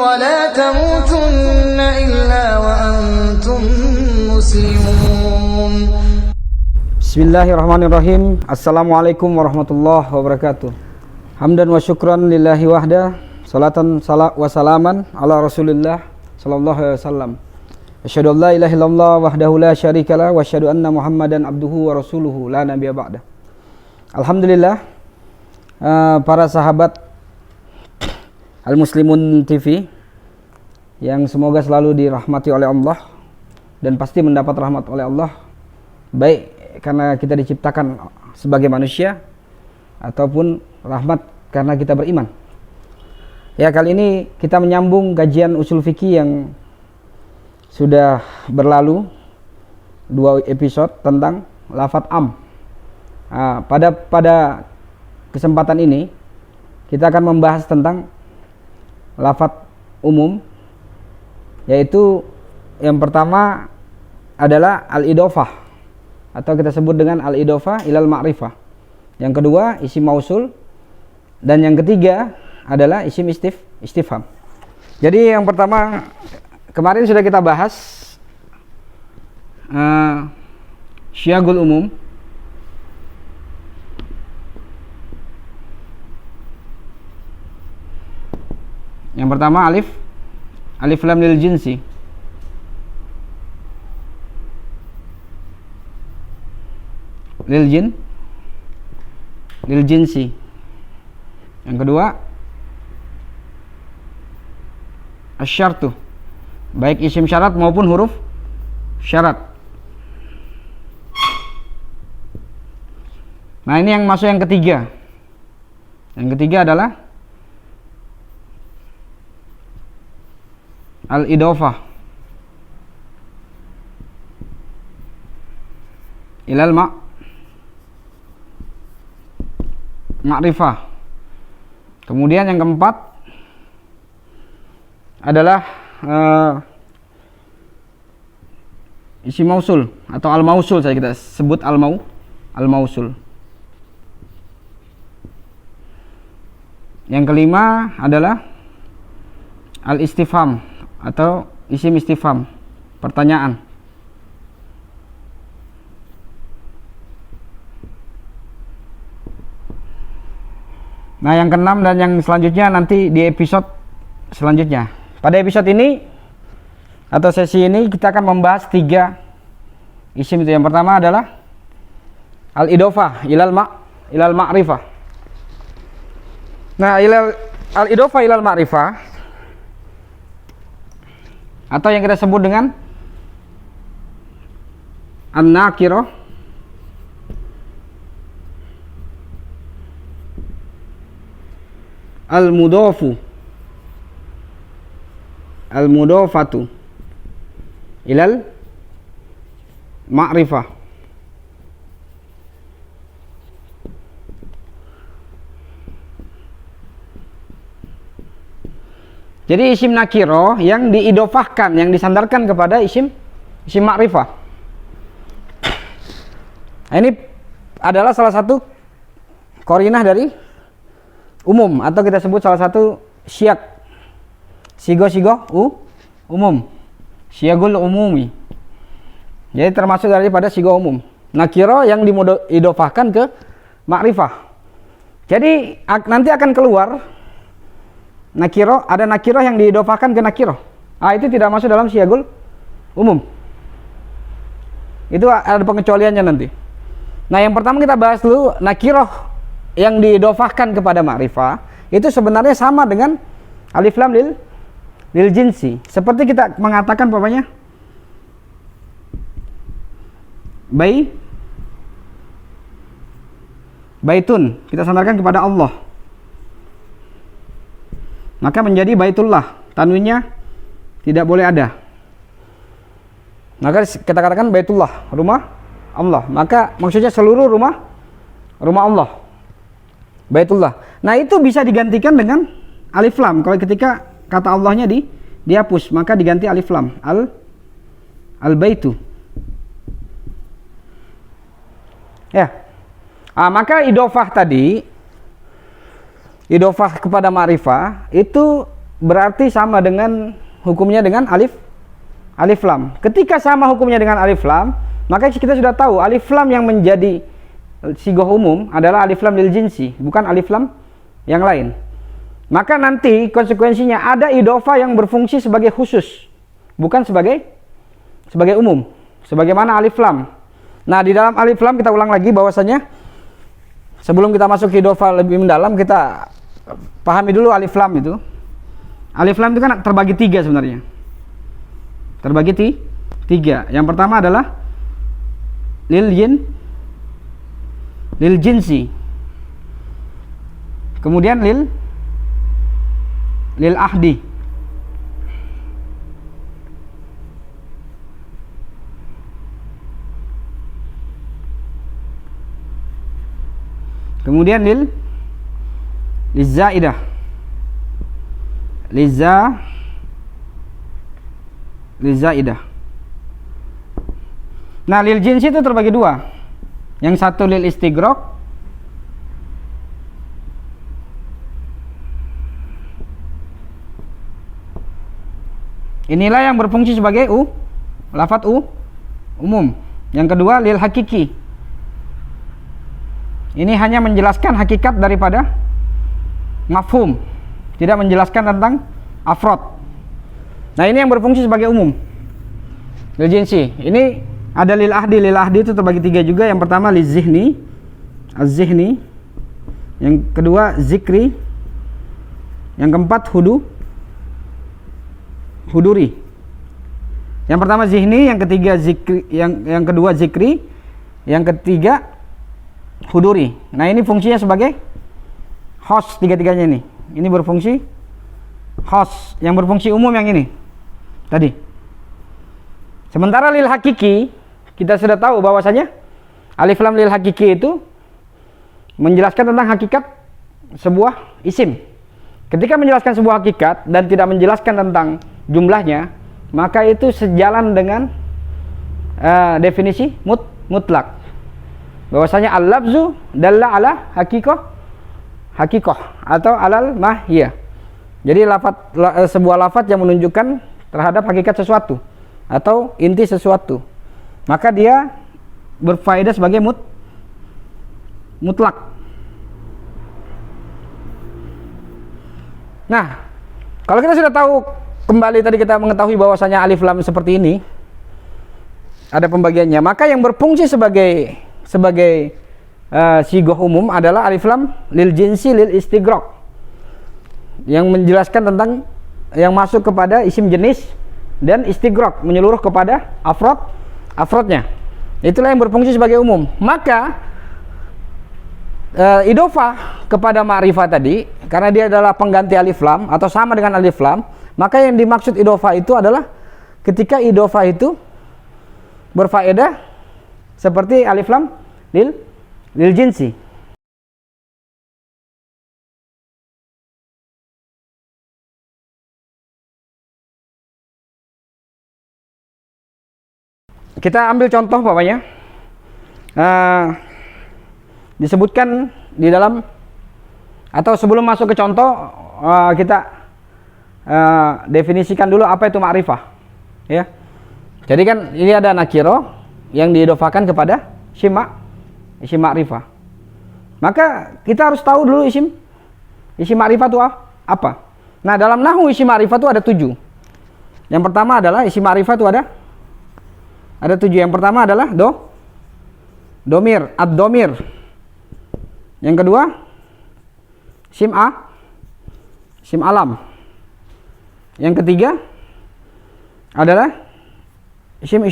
ولا تموتن إلا وأنتم مسلمون. Bismillahirrahmanirrahim. Assalamualaikum warahmatullahi wabarakatuh. Hamdan wa syukran lillahi wahda. Salatan wa salaman ala Rasulillah sallallahu alaihi wasallam. Asyhadu an la ilaha illallah wahdahu la syarikalah wa asyhadu anna Muhammadan abduhu wa rasuluhu la nabiyya ba'da. Alhamdulillah, para sahabat Al-Muslimun TV yang semoga selalu dirahmati oleh Allah dan pasti mendapat rahmat oleh Allah, baik karena kita diciptakan sebagai manusia ataupun rahmat karena kita beriman. Ya, kali ini kita menyambung kajian usul fikih yang sudah berlalu 2 episode tentang lafadz am. Pada kesempatan ini kita akan membahas tentang lafadz umum, yaitu yang pertama adalah al-idhofah atau kita sebut dengan al-idhofah ilal ma'rifah. Yang kedua isim mausul, dan yang ketiga adalah isim istifham. Jadi yang pertama kemarin sudah kita bahas syagul umum. Yang pertama alif lam lil jinsi. Lil jinsi. Yang kedua asyartu, baik isim syarat maupun huruf syarat. Nah, ini yang masuk yang ketiga. Yang ketiga adalah al-idhofah ilal ma'rifah. Kemudian yang keempat adalah isim mausul atau al-mausul, saya kita sebut al-mausul. Yang kelima adalah al-istifham atau isim istifham, pertanyaan. Nah, yang keenam dan yang selanjutnya nanti di episode selanjutnya. Pada episode ini atau sesi ini kita akan membahas 3 isim itu. Yang pertama adalah al-idhofah ilal ma'rifah. Nah, al-idhofah ilal ma'rifah atau yang kita sebut dengan an-nakirah al-mudhafatu ilal ma'rifah. Jadi isim nakiro yang diidofahkan, yang disandarkan kepada isim ma'rifah. Nah, ini adalah salah satu qarinah dari umum, atau kita sebut salah satu syiag, sigo umum, syiagul umumi. Jadi termasuk daripada sigo umum, nakiro yang diidofahkan ke ma'rifah. Jadi nanti akan keluar nakiro, ada nakiro yang diidofahkan ke nakiro. Itu tidak masuk dalam syiagul umum. Itu ada pengecualiannya nanti. Nah, yang pertama kita bahas dulu nakiro yang diidofahkan kepada ma'rifah. Itu sebenarnya sama dengan alif lam lil jinsi. Seperti kita mengatakan umpamanya baitun, kita sandarkan kepada Allah, maka menjadi baitullah, tanwinnya tidak boleh ada. Maka kita katakan baitullah, rumah Allah, maka maksudnya seluruh rumah Allah, baitullah. Nah, itu bisa digantikan dengan alif lam. Kalau ketika kata Allahnya dihapus, maka diganti alif lam, al baitu. Ya. Maka idofah tadi, idofah kepada ma'rifah itu berarti sama dengan hukumnya dengan alif lam. Ketika sama hukumnya dengan alif lam, maka kita sudah tahu alif lam yang menjadi sigoh umum adalah alif lam lil jinsi, bukan alif lam yang lain. Maka nanti konsekuensinya ada idhofah yang berfungsi sebagai khusus, bukan sebagai umum, sebagaimana alif lam. Nah, di dalam alif lam kita ulang lagi bahwasanya sebelum kita masuk ke idhofah lebih mendalam, kita pahami dulu alif lam itu. Alif lam itu kan terbagi 3 sebenarnya. Terbagi 3. Yang pertama adalah lil jinsi. Kemudian lil ahdi. Kemudian lil zaidah. Zaidah. Nah, lil jinsi itu terbagi 2. Yang satu lil istighraq, inilah yang berfungsi sebagai lafadz umum. Yang kedua lil hakiki, ini hanya menjelaskan hakikat daripada mafhum, tidak menjelaskan tentang afrod. Nah, ini yang berfungsi sebagai umum. Lil jinsi. Ini ada lil ahdi. Lil ahdi itu terbagi 3 juga. Yang pertama lil zihni, az-zihni. Yang kedua zikri. Yang keempat huduri. Yang pertama zihni, yang ketiga zikri, yang kedua zikri, yang ketiga huduri. Nah, ini fungsinya sebagai host, tiga-tiganya ini. Ini berfungsi host, yang berfungsi umum yang ini tadi. Sementara lil hakiki, kita sudah tahu bahwasanya alif lam lil hakiki itu menjelaskan tentang hakikat sebuah isim. Ketika menjelaskan sebuah hakikat dan tidak menjelaskan tentang jumlahnya, maka itu sejalan dengan definisi mutlak. Bahwasanya al-lafzu dalla ala hakikoh atau alal mahiyah. Jadi sebuah lafaz yang menunjukkan terhadap hakikat sesuatu atau inti sesuatu, maka dia berfaedah sebagai mutlak. Nah, kalau kita sudah tahu, kembali tadi kita mengetahui bahwasanya alif lam seperti ini ada pembagiannya, maka yang berfungsi sebagai sigoh umum adalah alif lam lil jinsi lil istighraq, yang menjelaskan tentang yang masuk kepada isim jenis, dan istighraq menyeluruh kepada afrodnya. Itulah yang berfungsi sebagai umum. Maka idhofah kepada ma'rifah tadi, karena dia adalah pengganti alif lam atau sama dengan alif lam, maka yang dimaksud idhofah itu adalah ketika idhofah itu berfaedah seperti alif lam lil jinsi. Kita ambil contoh bapaknya. Disebutkan di dalam, atau sebelum masuk ke contoh, kita definisikan dulu apa itu ma'rifah, ya. Jadi kan ini ada nakiro yang diidhofakan kepada isim ma'rifah. Maka kita harus tahu dulu isim ma'rifah itu apa. Nah, dalam nahwu isim ma'rifah itu ada 7. Yang pertama adalah isim ma'rifah itu ada 7. Yang pertama adalah domir, ad-domir. Yang kedua isim alam. Yang ketiga adalah isim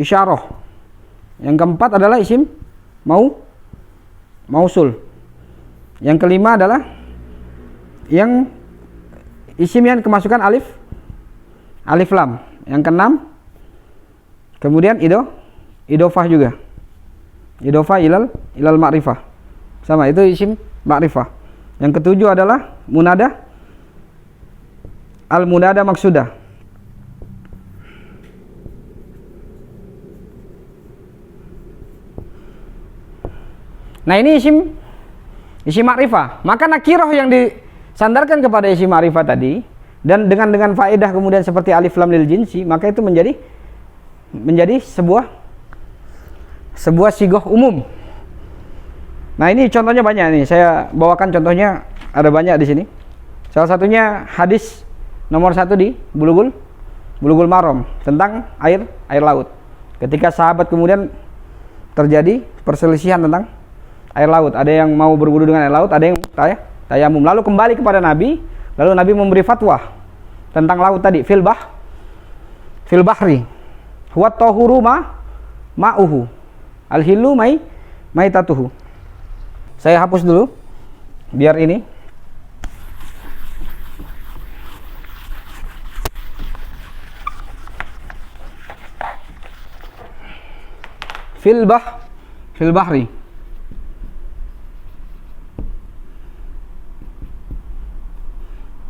isyarah. Yang keempat adalah isim mausul. Yang kelima adalah yang isim yang kemasukan alif lam. Yang keenam kemudian idhofah juga. Idhofah ilal ma'rifah. Sama, itu isim ma'rifah. Yang ketujuh adalah munada, al-munada maksudah. Nah, ini isim ma'rifah. Maka nakiroh yang sandarkan kepada isim ma'rifah tadi, dan dengan faedah kemudian seperti alif lam lil jinsi, maka itu menjadi sebuah sigoh umum. Nah, ini contohnya banyak nih. Saya bawakan contohnya, ada banyak di sini. Salah satunya hadis nomor 1 di Bulughul Maram tentang air laut. Ketika sahabat kemudian terjadi perselisihan tentang air laut. Ada yang mau berwudu dengan air laut, ada yang tayamum. Lalu kembali kepada Nabi, lalu Nabi memberi fatwa tentang laut tadi, fil bahri. Huwa tahuru ma'uhu. Al-hillu maitatuhu. Saya hapus dulu biar ini. Fil bahri.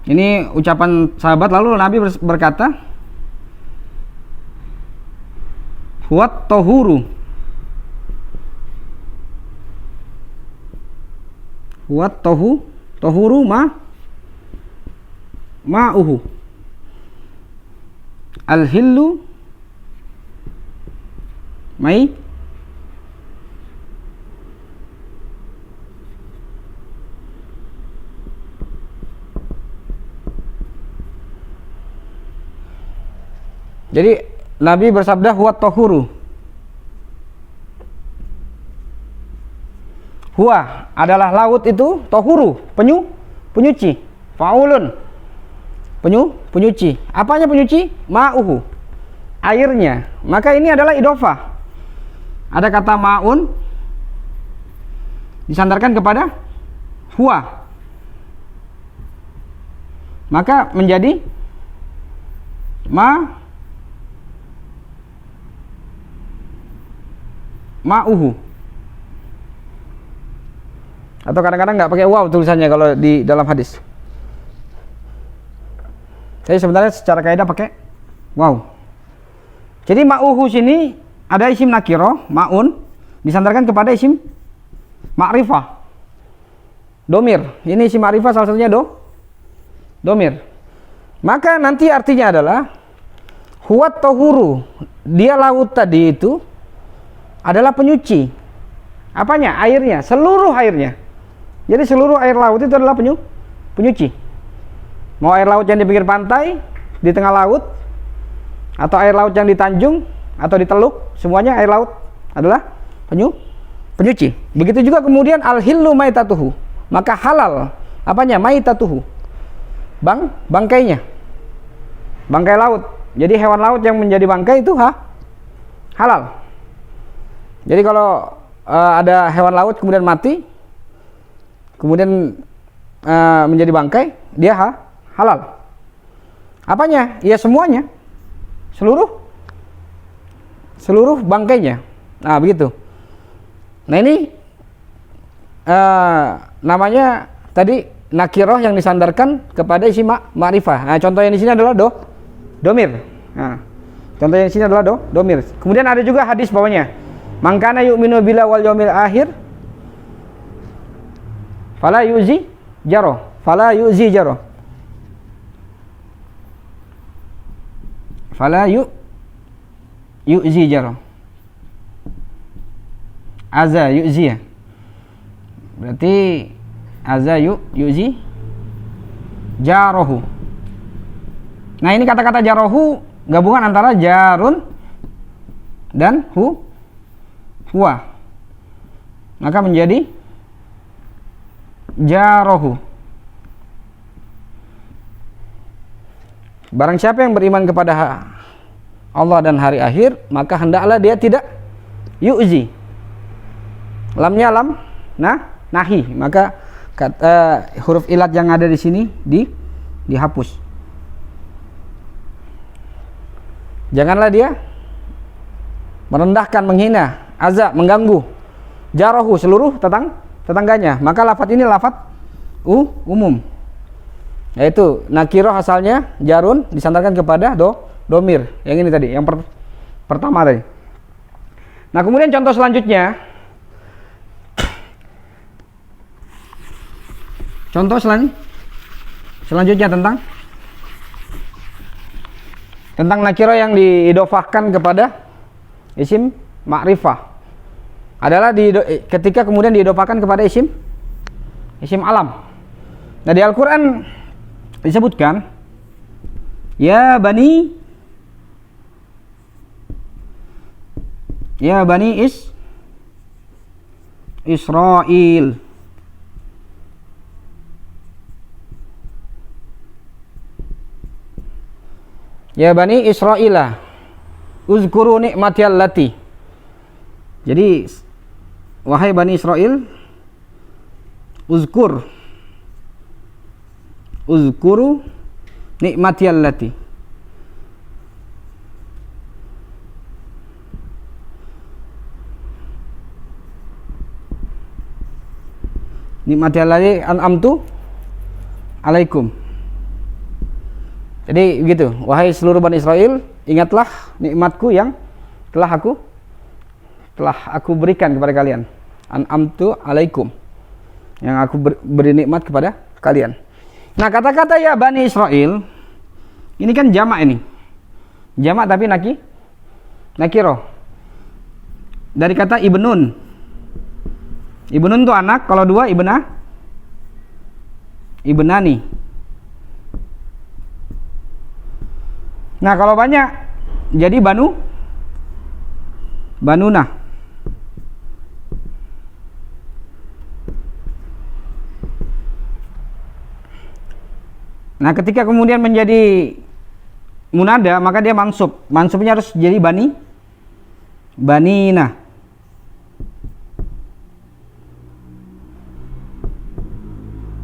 Ini ucapan sahabat, lalu Nabi berkata, huwa tahuru. Huwa tahuru ma'uhu. Al-hillu Jadi Nabi bersabda huwa tahuru. Huwa adalah laut itu, tahuru penyuci, faulun penyuci. Apanya penyuci? Ma'uhu, airnya. Maka ini adalah idhofah. Ada kata ma'un disandarkan kepada huwa, maka menjadi ma'uhu. Atau kadang-kadang nggak pakai waw tulisannya kalau di dalam hadis. Saya sebenarnya secara kaidah pakai waw. Jadi ma'uhu sini ada isim nakiro, ma'un, disandarkan kepada isim ma'rifah, domir. Ini isim ma'rifah salah satunya domir. Maka nanti artinya adalah huwa tahuru. Dia laut tadi itu adalah penyuci. Apanya? Airnya, seluruh airnya. Jadi seluruh air laut itu adalah penyuci. Mau air laut yang di pinggir pantai, di tengah laut, atau air laut yang di tanjung atau di teluk, semuanya air laut adalah penyuci. Begitu juga kemudian al-hillu maitatuhu. Maka halal apanya? Maitatuhu. Bangkainya. Bangkai laut. Jadi hewan laut yang menjadi bangkai itu halal. Jadi kalau ada hewan laut kemudian mati, kemudian menjadi bangkai, dia halal. Apanya? Ya semuanya, seluruh bangkainya. Nah begitu. Nah ini namanya tadi nakiroh yang disandarkan kepada isi ma'rifah. Nah contoh yang di sini adalah domir. Nah, contoh yang di sini adalah domir. Kemudian ada juga hadis bawahnya, mangkana yu'minu bila wal yaumil akhir fala yu'zi jaro. Fala yu'zi jaro. Aza yu'zi ya. Berarti aza yu'zi jarohu. Nah ini kata-kata jarohu gabungan antara jarun dan huwa, maka menjadi jarohu. Barang siapa yang beriman kepada Allah dan hari akhir, maka hendaklah dia tidak yu'zi. Lamnya lam nahi, maka huruf ilat yang ada di sini dihapus. Janganlah dia merendahkan, menghina, azab, mengganggu, jarohu, seluruh tetangganya. Maka lafadz ini lafadz umum, yaitu nakiroh asalnya jarun disandarkan kepada domir. Yang ini tadi, yang pertama tadi. Nah kemudian contoh selanjutnya, Selanjutnya tentang nakiro yang diidofahkan kepada isim ma'rifah adalah ketika kemudian diidofahkan kepada isim alam. Nah, di Al-Qur'an disebutkan ya bani Israil. Ya bani Israila, uzkuru ni'mati allati. Jadi wahai bani Israil, uzkuru ni'mati allati. Ni'mati allati an'amtu alaikum. Jadi begitu, wahai seluruh Bani Israel, ingatlah nikmatku yang telah aku berikan kepada kalian. An'amtu alaikum, yang aku beri nikmat kepada kalian. Nah, kata-kata ya Bani Israel ini kan jamak ini. Jamak tapi nakiro. Dari kata ibnun. Ibnun itu anak, kalau dua ibnani. Nah, kalau banyak jadi banuna. Nah, ketika kemudian menjadi munada, maka dia mansub. Mansubnya harus jadi banina.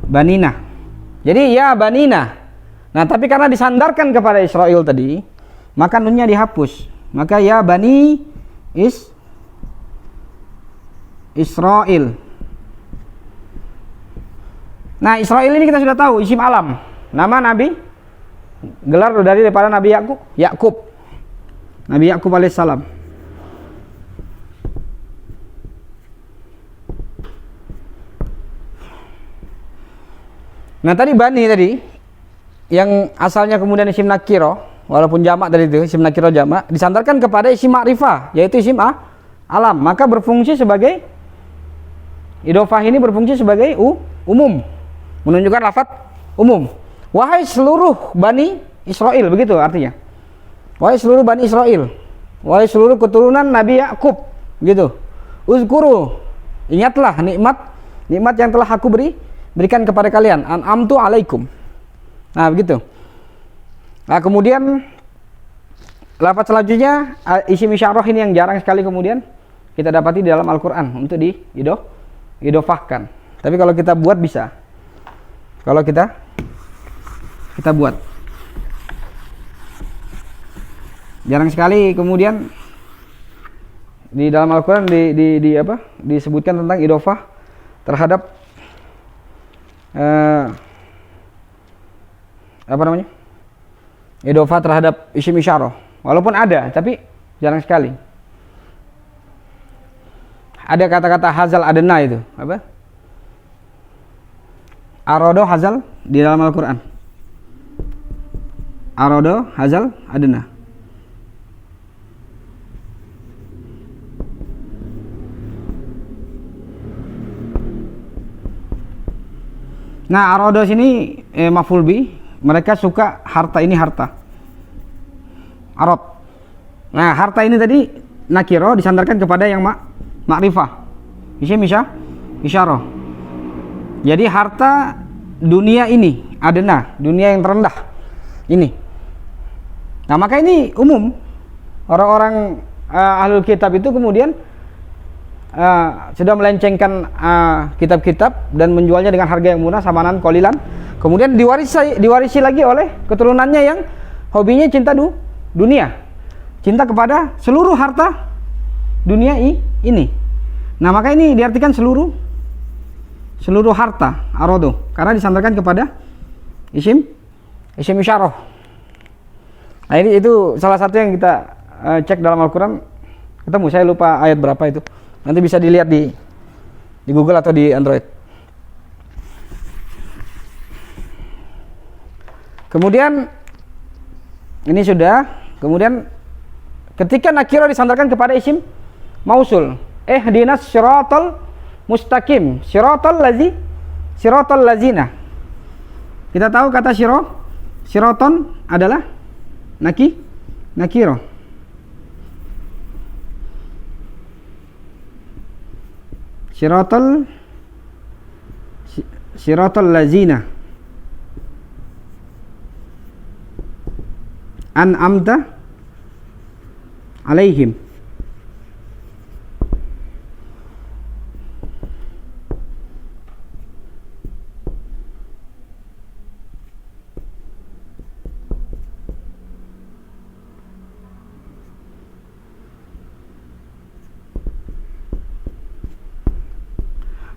Banina. Jadi ya banina. Nah, tapi karena disandarkan kepada Israel tadi, maka nunnya dihapus. Maka ya bani Israel. Nah, Israel ini kita sudah tahu isim alam. Nama Nabi, gelar daripada Nabi Yakub. Nabi Yakub alaihissalam. Nah, tadi bani tadi yang asalnya kemudian isim nakiro, walaupun jamak dari itu isim nakiro jamak, disandarkan kepada isim ma'rifah, yaitu isim alam, maka berfungsi sebagai idofah ini berfungsi sebagai umum, menunjukkan lafaz umum. Wahai seluruh Bani Israel, begitu artinya. Wahai seluruh Bani Israel, wahai seluruh keturunan Nabi Yakub, gitu. Uzkuru, ingatlah nikmat yang telah aku berikan kepada kalian. An'amtu alaikum. Nah, begitu. Nah, kemudian lafaz selanjutnya isim isyarah ini yang jarang sekali kemudian kita dapati di dalam Al-Qur'an untuk diidofahkan. Tapi kalau kita buat bisa. Kalau kita buat. Jarang sekali kemudian di dalam Al-Qur'an disebutkan tentang idofah terhadap idofah terhadap isim isyarah. Walaupun ada, tapi jarang sekali. Ada kata-kata hazal adna itu, apa? Arodo hazal di dalam Al-Qur'an. Arodo hazal adna. Nah, arodo sini maf'ul bi, mereka suka harta ini harta. Arad. Nah, harta ini tadi nakiro disandarkan kepada yang ma'rifah. Isim isyarah. Jadi harta dunia ini, adna, dunia yang terendah. Ini. Nah, maka ini umum. Orang-orang ahlul kitab itu kemudian sudah melencengkan kitab-kitab dan menjualnya dengan harga yang murah, samanan qalilan. Kemudian diwarisi lagi oleh keturunannya yang hobinya cinta dunia. Cinta kepada seluruh harta dunia ini. Nah, maka ini diartikan seluruh harta arodo karena disandarkan kepada isim isyarah. Nah, ini itu salah satu yang kita cek dalam Al-Qur'an ketemu. Saya lupa ayat berapa itu. Nanti bisa dilihat di Google atau di Android. Kemudian ini sudah. Kemudian ketika nakirah disandarkan kepada isim mausul, ihdinas syiratal mustaqim, syiratal lazina. Kita tahu kata syiraton adalah nakirah. Syiratal lazina an'amta alaihim.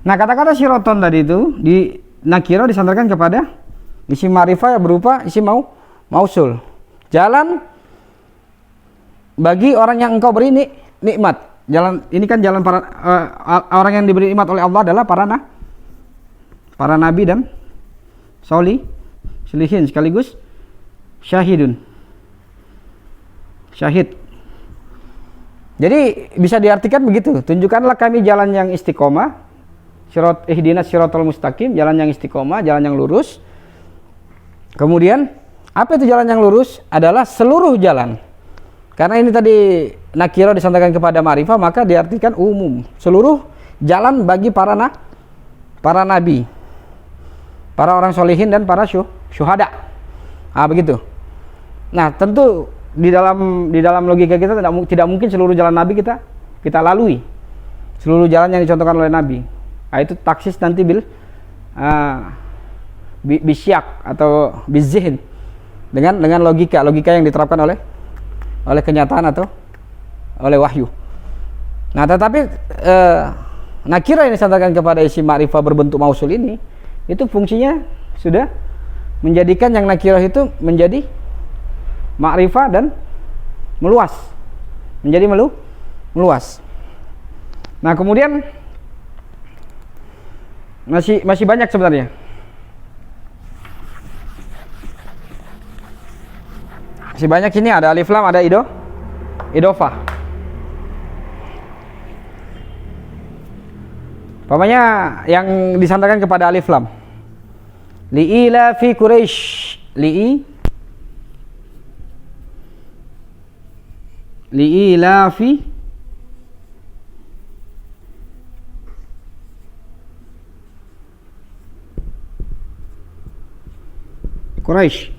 Nah, kata-kata syiraton tadi itu di nakirah disandarkan kepada isim ma'rifah berupa isim mausul. Jalan bagi orang yang engkau beri nikmat. Jalan ini kan jalan para orang yang diberi nikmat oleh Allah adalah para nabi dan sholihin sekaligus syahid. Jadi bisa diartikan begitu, tunjukkanlah kami jalan yang istiqomah, ihdinas syiratal mustaqim, jalan yang istiqomah, jalan yang lurus. Kemudian apa itu jalan yang lurus? Adalah seluruh jalan. Karena ini tadi nakirah disandarkan kepada ma'rifah, maka diartikan umum, seluruh jalan bagi para nabi, para orang sholihin dan para syuhada. Begitu. Nah, tentu di dalam logika kita tidak mungkin seluruh jalan nabi kita lalui. Seluruh jalan yang dicontohkan oleh nabi. Itu taksis nanti bisyak atau bizihn dengan logika yang diterapkan oleh kenyataan atau oleh wahyu. Nah, tetapi nakirah yang disandarkan kepada isim ma'rifah berbentuk mausul ini, itu fungsinya sudah menjadikan yang nakirah itu menjadi ma'rifah dan meluas, menjadi meluas. Nah, kemudian masih banyak sebenarnya. Masih banyak ini, ada alif lam, ada idofah. Umpamanya yang disandarkan kepada alif lam. Li'ila fi Quraisy. Li'ila fi Quraisy.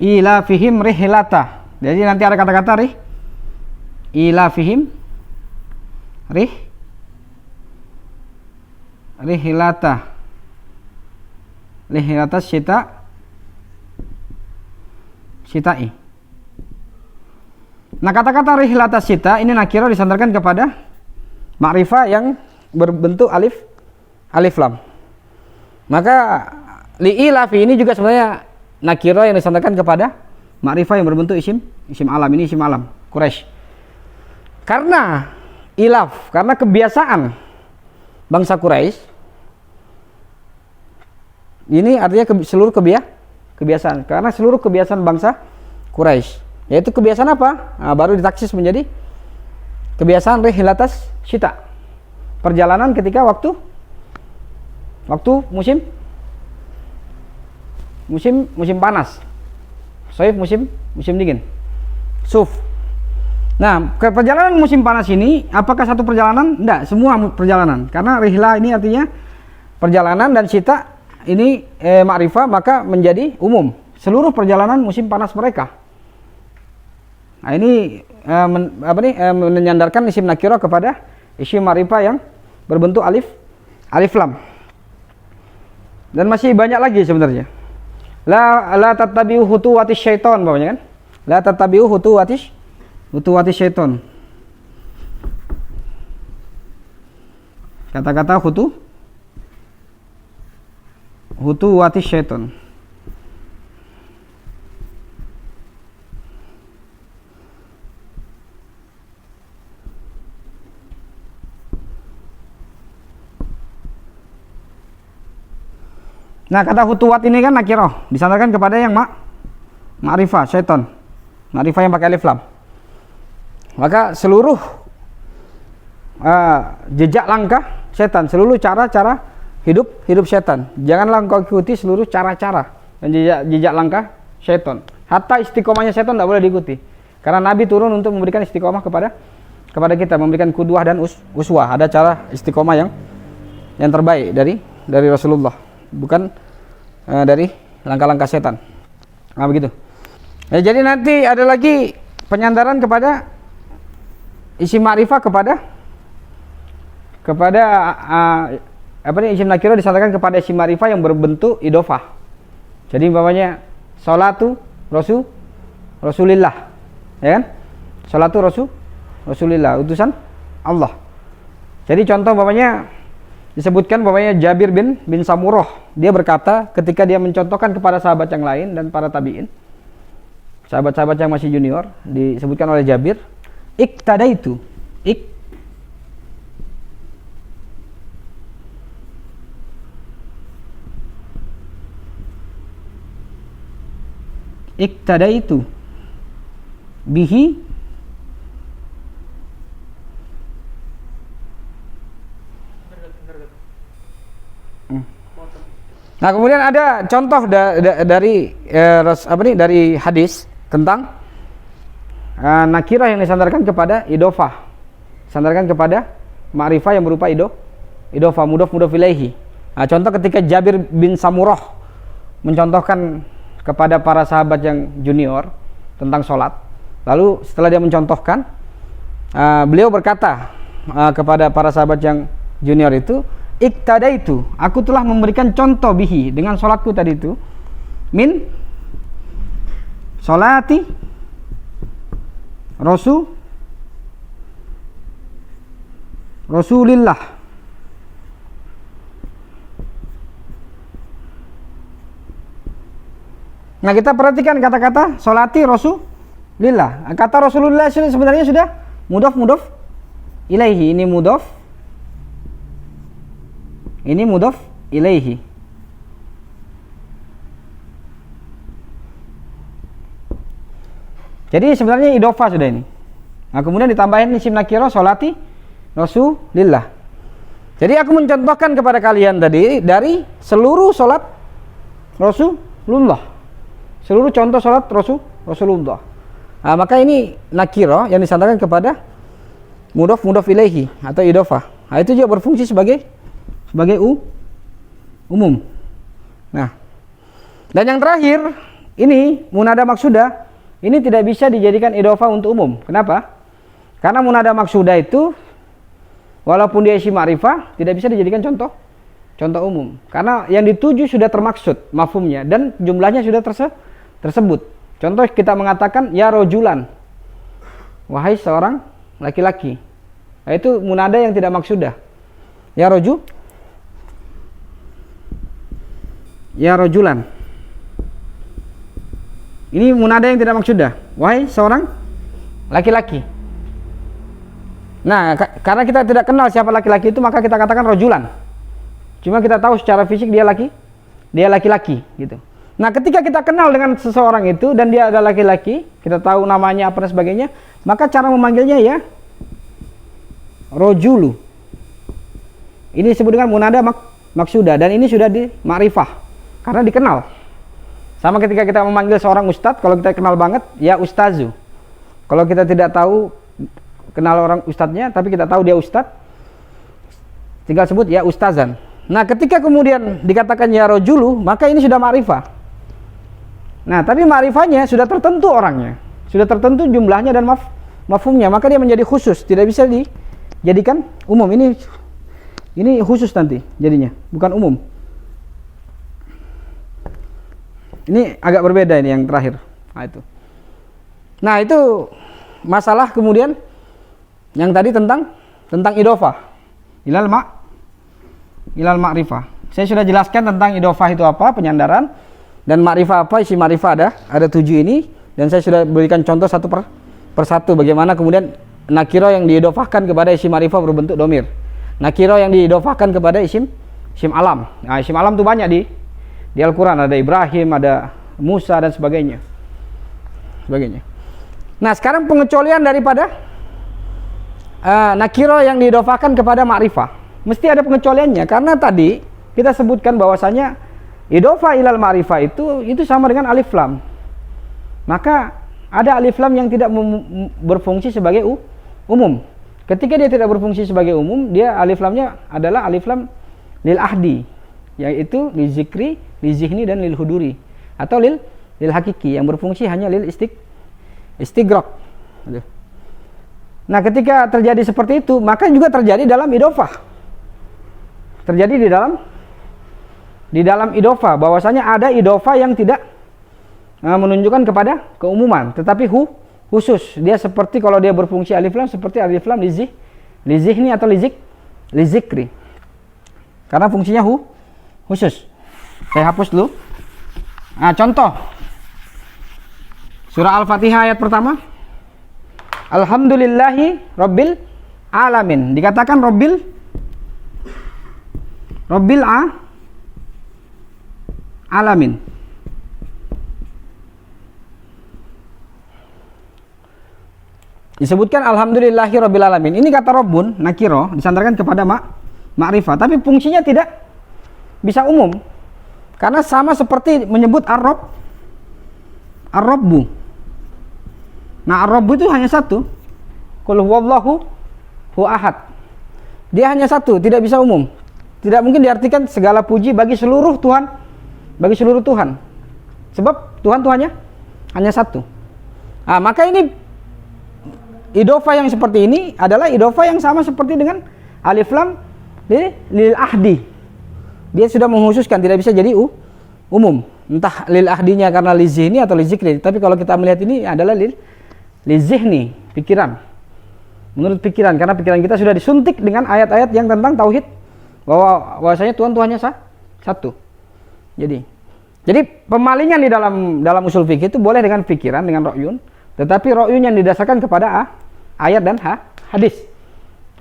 Ila fihim rihlata. Jadi nanti ada kata-kata ila fihim rihlata syita'i. Nah, kata-kata rihlata syita ini nakirah disandarkan kepada ma'rifah yang berbentuk alif lam. Maka li'ilafi ini juga sebenarnya nakirah yang disandarkan kepada ma'rifah yang berbentuk isim alam. Ini isim alam Quraisy. Karena kebiasaan bangsa Quraisy ini artinya seluruh kebiasaan. Karena seluruh kebiasaan bangsa Quraisy, yaitu kebiasaan apa? Nah, baru ditaksis menjadi kebiasaan rihlatas syita, perjalanan ketika waktu musim panas, soif musim dingin, suf. Nah, perjalanan musim panas ini apakah satu perjalanan? Enggak, semua perjalanan. Karena rihla ini artinya perjalanan dan syita ini ma'rifah, maka menjadi umum seluruh perjalanan musim panas mereka. Nah, ini menyandarkan isim nakirah kepada isim ma'rifah yang berbentuk alif lam. Dan masih banyak lagi sebenarnya. La tattabi'u khutuwatis syaiton, bawahnya kan? La tattabi'u khutuwatis syaiton. Kata-kata khutuwatis syaiton. Nah, kata hutuwat ini kan nakirah, disandarkan kepada yang ma'rifah, syaitan. Ma'rifah yang pakai alif lam. Maka seluruh jejak langkah syaitan, seluruh cara-cara hidup syaitan. Janganlah engkau ikuti seluruh cara-cara dan jejak langkah syaitan. Hatta istiqomahnya syaitan tidak boleh diikuti. Karena Nabi turun untuk memberikan istiqomah kepada kita, memberikan kudwah dan uswah. Ada cara istiqomah yang terbaik dari Rasulullah, bukan dari langkah-langkah setan. Nah, begitu. Ya, jadi nanti ada lagi penyandaran kepada isim ma'rifah kepada isim nakirah disandarkan kepada isim ma'rifah yang berbentuk idofah. Jadi umpamanya salatu Rasulillah, ya kan? Salatu Rasulillah, utusan Allah. Jadi contoh umpamanya disebutkan umpamanya Jabir bin Samurah, dia berkata ketika dia mencontohkan kepada sahabat yang lain dan para tabi'in, sahabat-sahabat yang masih junior, disebutkan oleh Jabir, iktadaitu bihi Nah, kemudian ada contoh dari hadis tentang nakirah yang disandarkan kepada idofah, sandarkan kepada ma'rifah yang berupa idofah, mudhof ilaihi. Nah, contoh ketika Jabir bin Samurah mencontohkan kepada para sahabat yang junior tentang sholat, lalu setelah dia mencontohkan, beliau berkata kepada para sahabat yang junior itu, iktadaitu, aku telah memberikan contoh bihi, dengan sholatku tadi itu, min sholati Rasulillah. Nah, kita perhatikan kata-kata sholati Rasulillah. Kata Rasulullah sebenarnya sudah mudhof ilaihi. Ini mudhof ilaihi. Jadi sebenarnya idofah sudah ini. Nah, kemudian ditambahin isim nakirah sholati Rasulillah. Jadi aku mencontohkan kepada kalian tadi dari seluruh sholat Rasulullah. Seluruh contoh sholat Rasulullah. Nah, maka ini nakirah yang disandarkan kepada mudhof ilaihi atau idofah. Nah, itu juga berfungsi sebagai umum. Nah, dan yang terakhir ini munada maksudah, ini tidak bisa dijadikan idofah untuk umum. Kenapa? Karena munada maksudah itu walaupun dia isim ma'rifah tidak bisa dijadikan contoh umum. Karena yang dituju sudah termaksud mafhumnya dan jumlahnya sudah tersebut. Contoh kita mengatakan ya rojulan, wahai seorang laki-laki. Nah, itu munada yang tidak maksudah. Ya rojulan. Ini munada yang tidak maksudah. Wahai seorang laki-laki. Nah, karena kita tidak kenal siapa laki-laki itu, maka kita katakan rojulan. Cuma kita tahu secara fisik dia laki-laki gitu. Nah, ketika kita kenal dengan seseorang itu dan dia adalah laki-laki, kita tahu namanya apa dan sebagainya, maka cara memanggilnya ya rojulu. Ini disebut dengan munada maksudah dan ini sudah di ma'rifah karena dikenal. Sama ketika kita memanggil seorang ustadz, kalau kita kenal banget ya ustazu. Kalau kita tidak tahu kenal orang ustadznya tapi kita tahu dia ustadz, tinggal sebut ya ustazan. Nah, ketika kemudian dikatakan ya rojulu, maka ini sudah ma'rifah. Nah, tapi ma'rifahnya sudah tertentu orangnya, sudah tertentu jumlahnya dan mafhumnya, maka dia menjadi khusus, tidak bisa dijadikan umum. Ini khusus nanti jadinya, bukan umum. Ini agak berbeda ini yang terakhir. Nah, itu masalah kemudian yang tadi tentang idofah ilal ma'rifah. Saya sudah jelaskan tentang idofah itu apa, penyandaran, dan ma'rifah apa, isi ma'rifah ada 7 ini, dan saya sudah berikan contoh satu per satu bagaimana kemudian nakiro yang diidofahkan kepada isi ma'rifah berbentuk domir, nakiro yang diidofahkan kepada isim alam. Nah, isim alam itu banyak Di Al-Quran ada Ibrahim, ada Musa dan sebagainya. Nah, sekarang pengecualian daripada nakiro yang diidofakan kepada ma'rifah. Mesti ada pengecualiannya, karena tadi kita sebutkan bahwasanya idofa ilal ma'rifah itu sama dengan alif lam. Maka ada alif lam yang tidak berfungsi sebagai umum. Ketika dia tidak berfungsi sebagai umum, dia alif lamnya adalah alif lam lil ahdi, yaitu lil zikri, lil zihni dan lil huduri, atau lil hakiki yang berfungsi hanya lil istighraq. Nah, ketika terjadi seperti itu, maka juga terjadi dalam idofah. Terjadi di dalam idofah, bahwasanya ada idofah yang tidak menunjukkan kepada keumuman, tetapi khusus. Dia seperti kalau dia berfungsi alif lam, seperti alif lam li zihni atau li zikri. Karena fungsinya khusus. Saya hapus dulu. Nah, contoh surah Al-Fatihah ayat pertama. Alhamdulillahi Rabbil Alamin. Dikatakan Rabbil Alamin. Disebutkan Alhamdulillahi Rabbil Alamin. Ini kata Rabbun, nakiro, disandarkan kepada ma'rifah. Tapi fungsinya tidak bisa umum. Karena sama seperti menyebut Ar-Rabbu. Nah, Ar-Rabbu itu hanya satu. Qul huwallahu ahad. Dia hanya satu, tidak bisa umum. Tidak mungkin diartikan segala puji bagi seluruh Tuhan. Sebab Tuhannya hanya satu. Nah, maka ini idofah yang seperti ini adalah idofah yang sama seperti dengan alif lam lil ahdi. Dia sudah mengkhususkan, tidak bisa jadi umum. Entah lil ahdinya karena li zihni atau li zikri. Tapi kalau kita melihat ini adalah li zihni, pikiran. Menurut pikiran, karena pikiran kita sudah disuntik dengan ayat-ayat yang tentang tauhid, bahwasanya Tuhannya satu. Jadi pemalingan di dalam usul fikih itu boleh dengan pikiran, dengan ro'yun, tetapi ro'yun yang didasarkan kepada ayat dan hadis.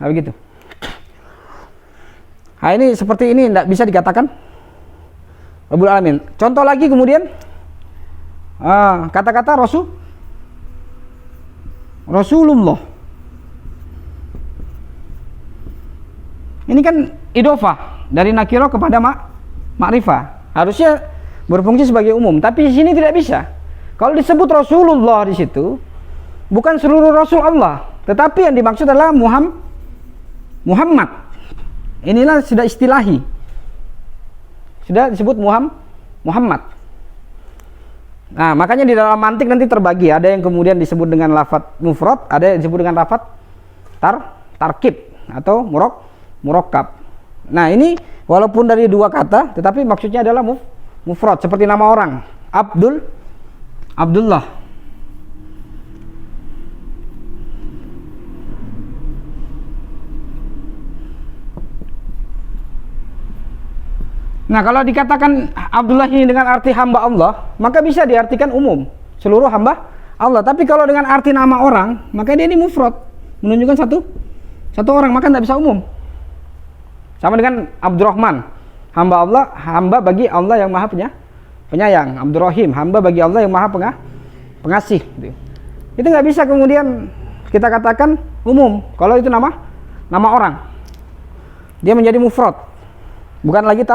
Nah, begitu. Nah, ini seperti ini tidak bisa dikatakan Rabbul Alamin. Contoh lagi kemudian kata-kata Rasulullah. Ini kan idofah dari nakiro kepada ma'rifah. Harusnya berfungsi sebagai umum, tapi di sini tidak bisa. Kalau disebut Rasulullah di situ, bukan seluruh Rasul Allah, tetapi yang dimaksud adalah Muhammad. Inilah sudah istilahi. Sudah disebut Muhammad. Nah, makanya di dalam mantik nanti terbagi. Ada yang kemudian disebut dengan lafadz mufrad, ada yang disebut dengan lafadz tarkib atau murakkab. Nah, ini walaupun dari dua kata, tetapi maksudnya adalah mufrad, seperti nama orang, Abdullah. Nah, kalau dikatakan Abdullah ini dengan arti hamba Allah, maka bisa diartikan umum, seluruh hamba Allah. Tapi kalau dengan arti nama orang, maka dia ini mufrad, menunjukkan satu orang, maka tidak bisa umum. Sama dengan Abdurrahman, hamba Allah, hamba bagi Allah yang maha penyayang. Abdurrahim, hamba bagi Allah yang maha pengasih. Itu nggak bisa kemudian kita katakan umum. Kalau itu nama orang, dia menjadi mufrad, bukan lagi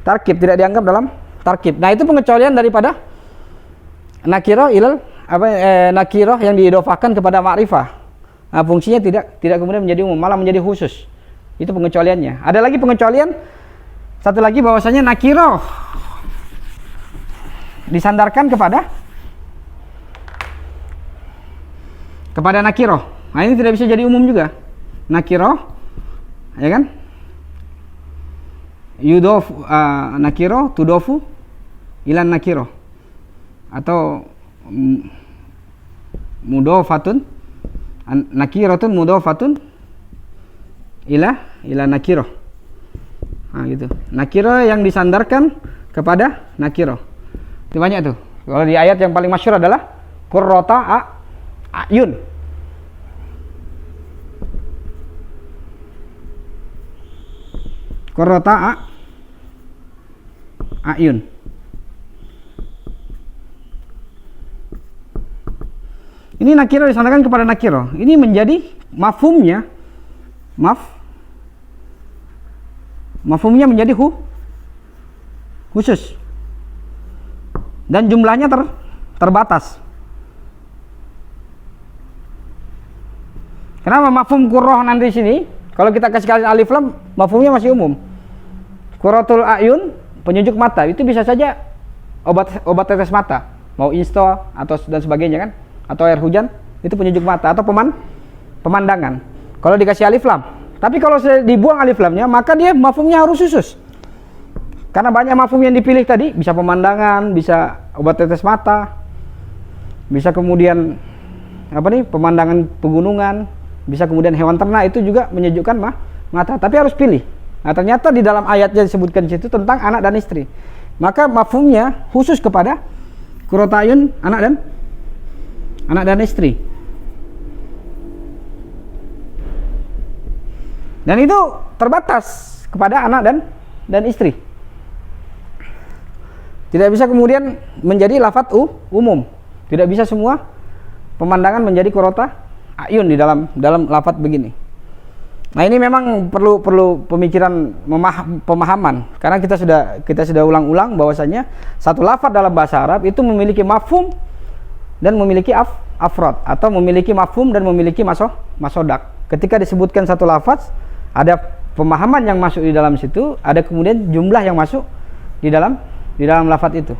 tarkib, tidak dianggap dalam tarkib. Nah, itu pengecualian daripada nakiro nakiro yang diidofakan kepada ma'rifah. Nah, fungsinya tidak kemudian menjadi umum, malah menjadi khusus. Itu pengecualiannya. Ada lagi pengecualian satu lagi, bahwasanya nakiro disandarkan kepada nakiro. Nah, ini tidak bisa jadi umum juga. Nakiro, ya kan? Nakiro tudofu ilan nakiro, atau mudofatun nakiratun mudofatun ila nakiro. Nah, gitu. Nakiro yang disandarkan kepada nakiro. Itu banyak tuh. Kalau di ayat yang paling masyhur adalah qurrata ayun. Qurrata ayun. Ini nakiro disandangkan kepada nakiro. Ini menjadi mafhumnya, mafhumnya menjadi khusus. Dan jumlahnya terbatas. Kenapa mafhum qurrah nanti di sini? Kalau kita kasih alif lam, mafhumnya masih umum. Qurratul ayun, penyejuk mata, itu bisa saja obat tetes mata, mau install atau dan sebagainya kan, atau air hujan, itu penyejuk mata atau pemandangan. Kalau dikasih alif lam, tapi kalau dibuang alif lamnya, maka dia mafhumnya harus khusus. Karena banyak mafhum yang dipilih tadi, bisa pemandangan, bisa obat tetes mata, bisa kemudian pemandangan pegunungan, bisa kemudian hewan ternak, itu juga menyejukkan mata, tapi harus pilih. Nah, ternyata di dalam ayatnya disebutkan di situ tentang anak dan istri. Maka mafhumnya khusus kepada qurrata ayun, anak dan istri. Dan itu terbatas kepada anak dan istri. Tidak bisa kemudian menjadi lafadz umum. Tidak bisa semua pemandangan menjadi qurrata ayun di dalam lafadz begini. Nah, ini memang perlu pemikiran, pemahaman, karena kita sudah ulang-ulang bahwasanya satu lafadz dalam bahasa Arab itu memiliki mafhum dan memiliki afrad, atau memiliki mafhum dan memiliki masodak. Ketika disebutkan satu lafadz, ada pemahaman yang masuk di dalam situ, ada kemudian jumlah yang masuk di dalam lafadz itu.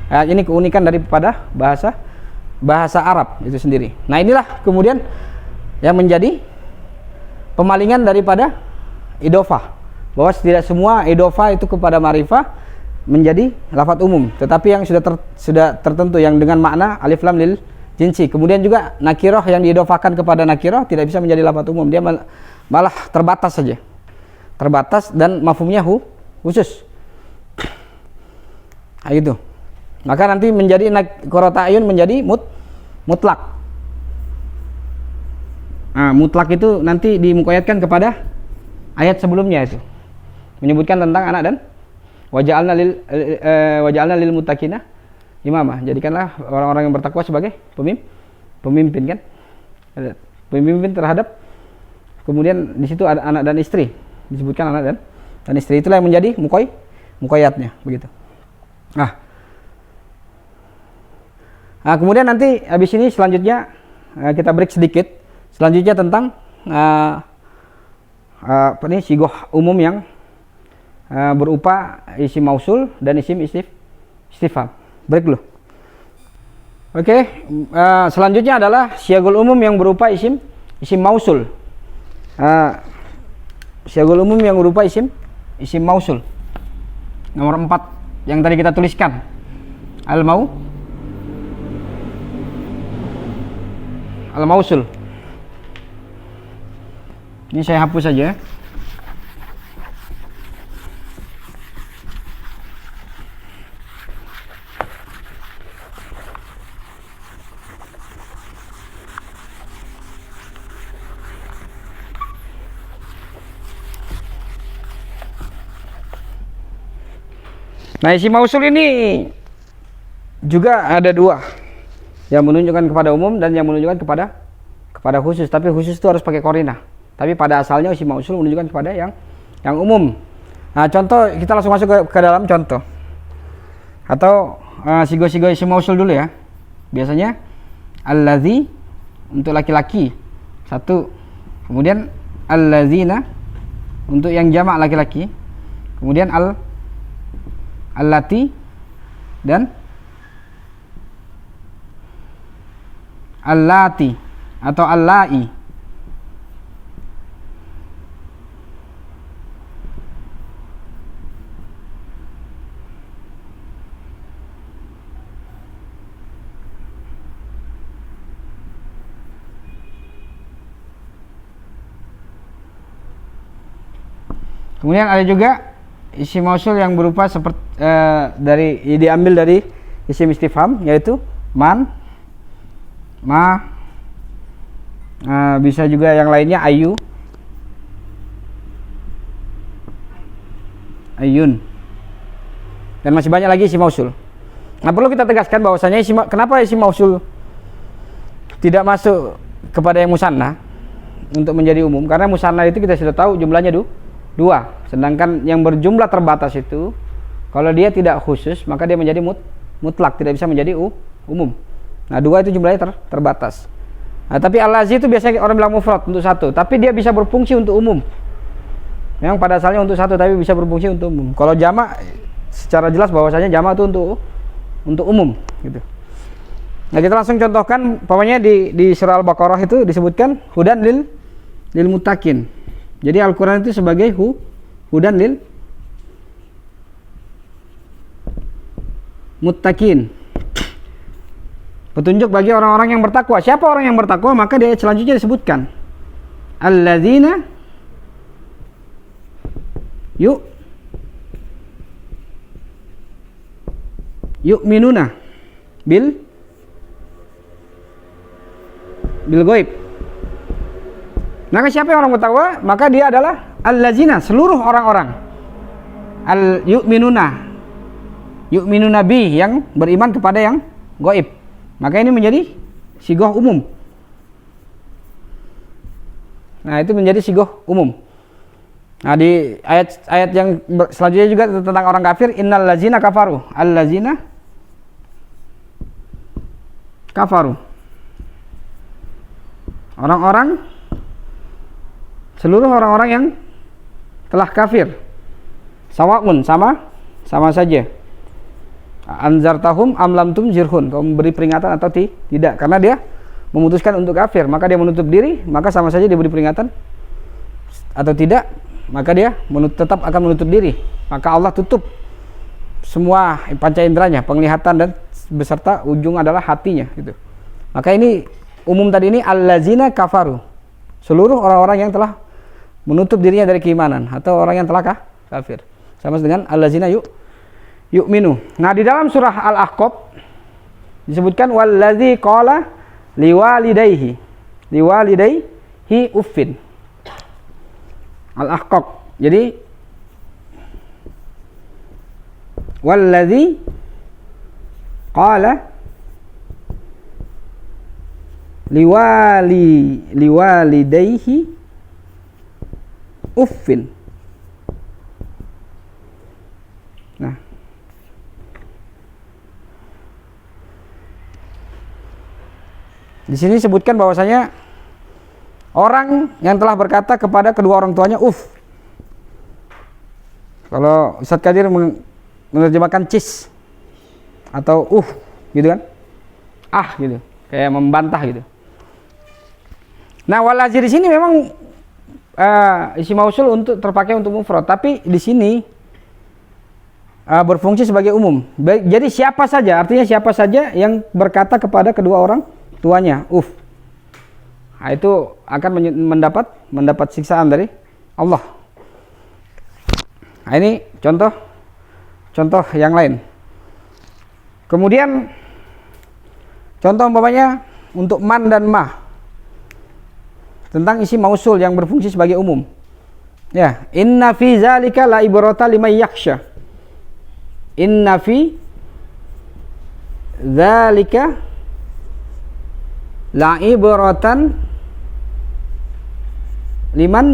Nah, ini keunikan daripada bahasa Arab itu sendiri. Nah, inilah kemudian yang menjadi pemalingan daripada idofah, bahwa tidak semua idofah itu kepada ma'rifah menjadi lafadz umum, tetapi yang sudah tertentu yang dengan makna alif lam lil jinsi. Kemudian juga nakirah yang diidofahkan kepada nakirah tidak bisa menjadi lafadz umum, dia malah terbatas saja, terbatas dan mafhumnya khusus. Nah, gitu. Maka nanti menjadi qurrata ayun menjadi mutlak. Nah, mutlak itu nanti dimuqayyadkan kepada ayat sebelumnya, itu menyebutkan tentang anak dan waja'alna lil muttaqina imamah. Jadikanlah orang-orang yang bertakwa sebagai pemimpin kan? Pemimpin terhadap, kemudian di situ ada anak dan istri, disebutkan anak dan istri, itulah yang menjadi muqayyadnya begitu. Nah, kemudian nanti habis ini selanjutnya kita break sedikit. Selanjutnya tentang sigoh umum yang berupa isim mausul dan isim istifham. Break dulu. Oke, selanjutnya adalah siagul umum yang berupa isim mausul. Siagul umum yang berupa isim mausul. Nomor 4 yang tadi kita tuliskan. Al-mausul. Ini saya hapus saja. Nah, isim mausul ini juga ada dua, yang menunjukkan kepada umum dan yang menunjukkan kepada khusus. Tapi khusus itu harus pakai qarinah. Tapi pada asalnya isim mausul menunjukkan kepada yang umum. Nah, contoh kita langsung masuk ke dalam contoh. Atau sigo-sigo isim mausul dulu ya. Biasanya allazi untuk laki-laki satu, kemudian allazina untuk yang jamak laki-laki, kemudian allati dan allati atau allai. Kemudian ada juga isim mausul yang berupa seperti diambil dari isim istifham, yaitu man, ma, bisa juga yang lainnya ayu, ayun, dan masih banyak lagi isim mausul. Nah, perlu kita tegaskan bahwasanya kenapa isim mausul tidak masuk kepada yang musanna untuk menjadi umum, karena musanna itu kita sudah tahu jumlahnya dua, sedangkan yang berjumlah terbatas itu kalau dia tidak khusus maka dia menjadi mutlak, tidak bisa menjadi umum. Nah, dua itu jumlahnya terbatas. Nah, tapi al-lazi itu biasanya orang bilang mufrad untuk satu, tapi dia bisa berfungsi untuk umum. Memang pada asalnya untuk satu tapi bisa berfungsi untuk umum. Kalau jamak secara jelas bahwasanya jamak itu untuk umum gitu. Nah, kita langsung contohkan, umpamanya di surah Al-Baqarah itu disebutkan hudan lil muttaqin. Jadi Al-Qur'an itu sebagai hudan lil muttaqin. Petunjuk bagi orang-orang yang bertakwa. Siapa orang yang bertakwa? Maka di ayat selanjutnya disebutkan alladzina yu'minuna bil ghaib. Maka siapa yang orang bertakwa? Maka dia adalah allazina, seluruh orang-orang. Yu'minuna bi, yang beriman kepada yang ghaib. Maka ini menjadi sigoh umum. Nah, itu menjadi sigoh umum. Nah, di ayat yang selanjutnya juga tentang orang kafir, innal ladzina kafaru, allazina kafaru. Orang-orang, seluruh orang-orang yang telah kafir. Sawa'un, sama saja. Anzartahum am lam tunzirhum, kau memberi peringatan atau tidak, karena dia memutuskan untuk kafir, maka dia menutup diri, maka sama saja dia beri peringatan atau tidak, maka dia tetap akan menutup diri. Maka Allah tutup semua panca inderanya, penglihatan dan beserta ujung adalah hatinya gitu. Maka ini umum tadi ini allazina kafaru, seluruh orang-orang yang telah menutup dirinya dari keimanan atau orang yang telah kafir. Sama dengan allazina yu'minu. Nah, di dalam surah Al-Ahqaf disebutkan wallazi qala liwalidayhi uffin. Al-Ahqaf. Jadi wallazi qala liwalidayhi uffin. Nah, di sini disebutkan bahwasanya orang yang telah berkata kepada kedua orang tuanya uff. Kalau Ustadz Kadir menerjemahkan cis atau gitu kan, gitu, kayak membantah gitu. Nah, walazi di sini memang isi mausul untuk terpakai untuk mufrad, tapi di sini berfungsi sebagai umum. Jadi siapa saja, artinya siapa saja yang berkata kepada kedua orang tuanya nah, itu akan mendapat siksaan dari Allah. Nah, ini contoh yang lain. Kemudian contoh umpamanya untuk man dan ma tentang isi mausul yang berfungsi sebagai umum. Ya, inna fi zalika la ibrata liman yakhsha. Inna fi zalika la ibratan liman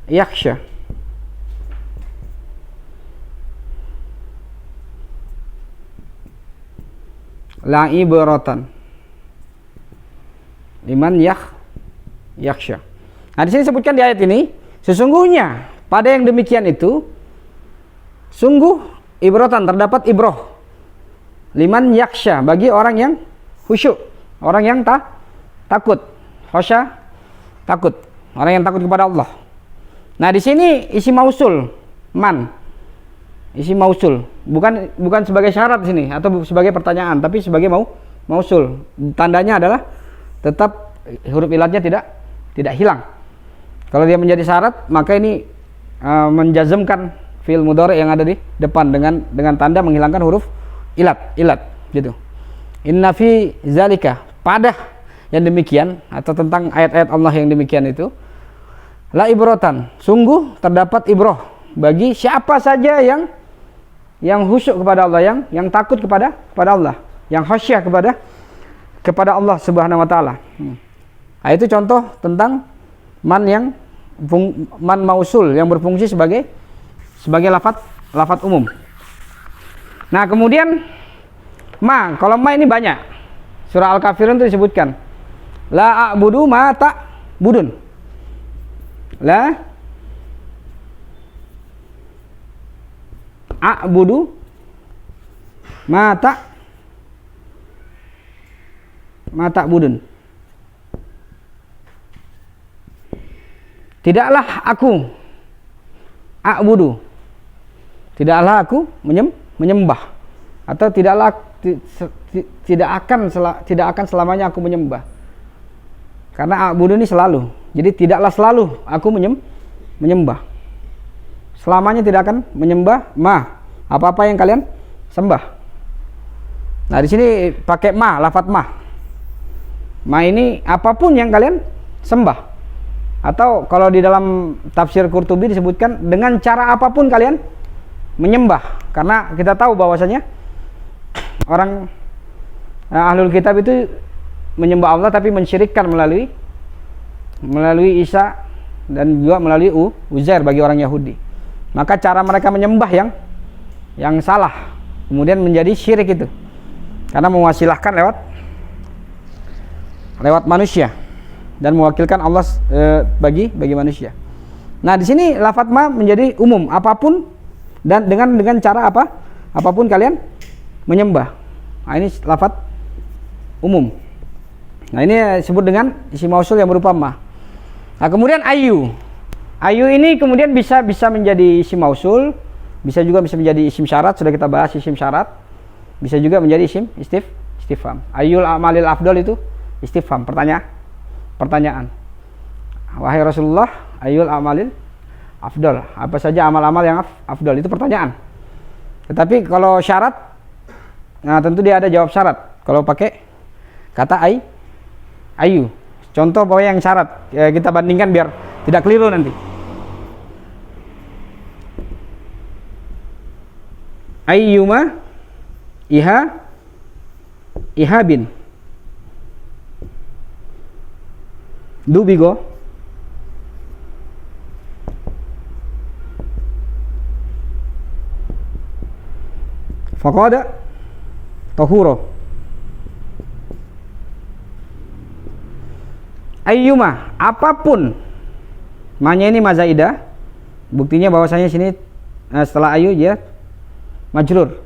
yakhsha. La ibratan liman yakhsha. Nah, di sini disebutkan di ayat ini, sesungguhnya pada yang demikian itu sungguh ibratan, terdapat ibroh liman yaksha, bagi orang yang khusyuk, orang yang takut, khosya, takut, orang yang takut kepada Allah. Nah, di sini isi mausul man, isi mausul bukan sebagai syarat di sini atau sebagai pertanyaan, tapi sebagai mausul. Tandanya adalah tetap huruf ilatnya tidak hilang. Kalau dia menjadi syarat, maka ini menjazmkan fi'il mudhari yang ada di depan dengan tanda menghilangkan huruf ilat gitu. Inna fi zalika, pada yang demikian atau tentang ayat-ayat Allah yang demikian itu, la ibrotan, sungguh terdapat ibroh bagi siapa saja yang khusyuk kepada Allah, yang takut kepada Allah. yang khasyah kepada Allah Subhanahu wa taala. Nah, itu contoh tentang man yang man mausul yang berfungsi sebagai lafaz umum. Nah, kemudian ma, kalau ma ini banyak. Surah Al-Kafirun itu disebutkan la a'budu ma ta'budun. La a'budu ma ta'budun. Tidaklah aku a'budu. Tidaklah aku menyembah, atau tidak akan selamanya aku menyembah. Karena a'budu ini selalu. Jadi tidaklah selalu aku menyembah. Selamanya tidak akan menyembah apa-apa yang kalian sembah. Nah, di sini pakai lafaz ma. Ma ini apapun yang kalian sembah. Atau kalau di dalam tafsir Qurtubi disebutkan dengan cara apapun kalian menyembah. Karena kita tahu bahwasanya orang ahlul kitab itu menyembah Allah tapi mensyirikkan melalui Isa dan juga melalui Uzair bagi orang Yahudi. Maka cara mereka menyembah yang salah, kemudian menjadi syirik itu. Karena mewasilahkan lewat manusia dan mewakilkan Allah bagi manusia. Nah, di sini lafaz ma menjadi umum, apapun dan dengan cara apapun kalian menyembah. Nah, ini lafaz umum. Nah, ini disebut dengan isim mausul yang berupa ma. Nah, kemudian ayu. Ayu ini kemudian bisa menjadi isim mausul, bisa menjadi isim syarat, sudah kita bahas isim syarat. Bisa juga menjadi isim istifham. Ayul amalil afdal itu istifham, pertanyaan. Wahai Rasulullah, ayul amalil afdal. Apa saja amal-amal yang afdal, itu pertanyaan. Tetapi kalau syarat, nah tentu dia ada jawab syarat. Kalau pakai kata ayu. Contoh bahwa yang syarat, ya, kita bandingkan biar tidak keliru nanti. Ayyuma ihabin dubigo faqada tahuro. Ayyuma, apapun. Manya ini mazaidah. Buktinya bahwasanya sini setelah ayu dia majrur.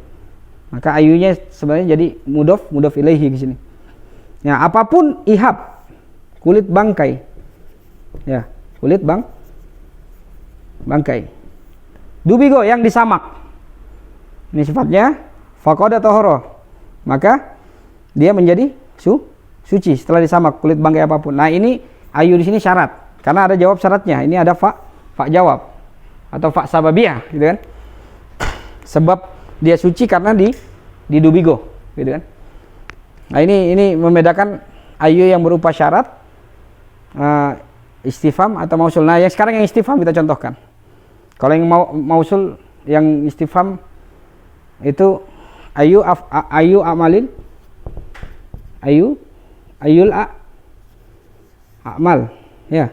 Maka ayunya sebenarnya jadi mudhof ilaihi di sini. Ya, apapun ihab, kulit bangkai. Ya, kulit bangkai. Dubigo, yang disamak. Ini sifatnya faqada tahara. Maka dia menjadi suci setelah disamak kulit bangkai apapun. Nah, ini ayu di sini syarat. Karena ada jawab syaratnya. Ini ada fa jawab atau fa sababiyah, gitu kan? Sebab dia suci karena di dubigo, gitu kan? Nah, ini membedakan ayu yang berupa syarat, istifham atau mausul. Nah, yang sekarang yang istifham kita contohkan. Kalau yang mausul, yang istifham itu ayul amal, ya,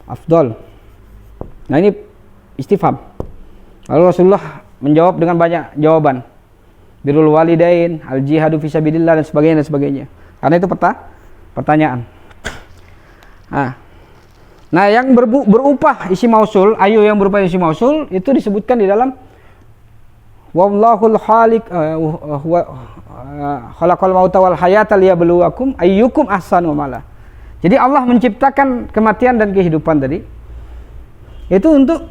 afdol. Nah, ini istifham. Lalu Rasulullah menjawab dengan banyak jawaban. Birrul walidain, al jihadu fisabilillah dan sebagainya. Karena itu pertanyaan. Nah, yang berupa isim mausul, ayu yang berupa isim mausul itu disebutkan di dalam wallahul khaliq khalaqal mauta wal hayata liyabluwakum ayyukum ahsanu amala. Jadi Allah menciptakan kematian dan kehidupan tadi itu untuk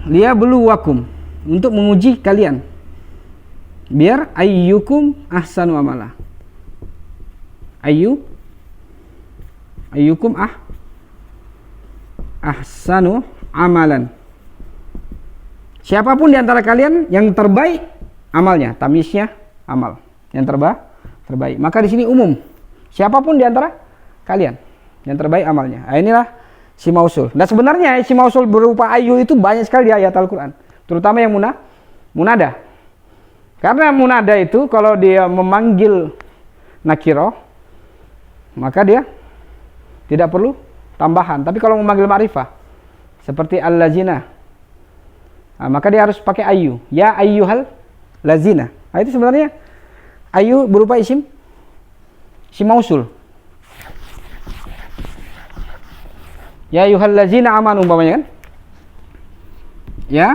liyabluwakum, untuk menguji kalian. Biar ayyukum ahsanu amala. Ayyukum ahsanu amalan. Siapapun di antara kalian yang terbaik amalnya, tamyiznya amal, yang terbaik. Maka di sini umum. Siapapun di antara kalian yang terbaik amalnya. Nah, inilah si mausul. Nah, sebenarnya si mausul berupa ayu itu banyak sekali di ayat Al-Qur'an, terutama yang munada. Karena munada itu kalau dia memanggil nakiro, maka dia tidak perlu tambahan. Tapi kalau memanggil ma'rifah, seperti al-lazina, nah, maka dia harus pakai ayu. Ya ayyuhal lazina. Nah, itu sebenarnya ayu berupa isim mausul. Ya ayyuhal lazina amanu umpamanya kan? Ya.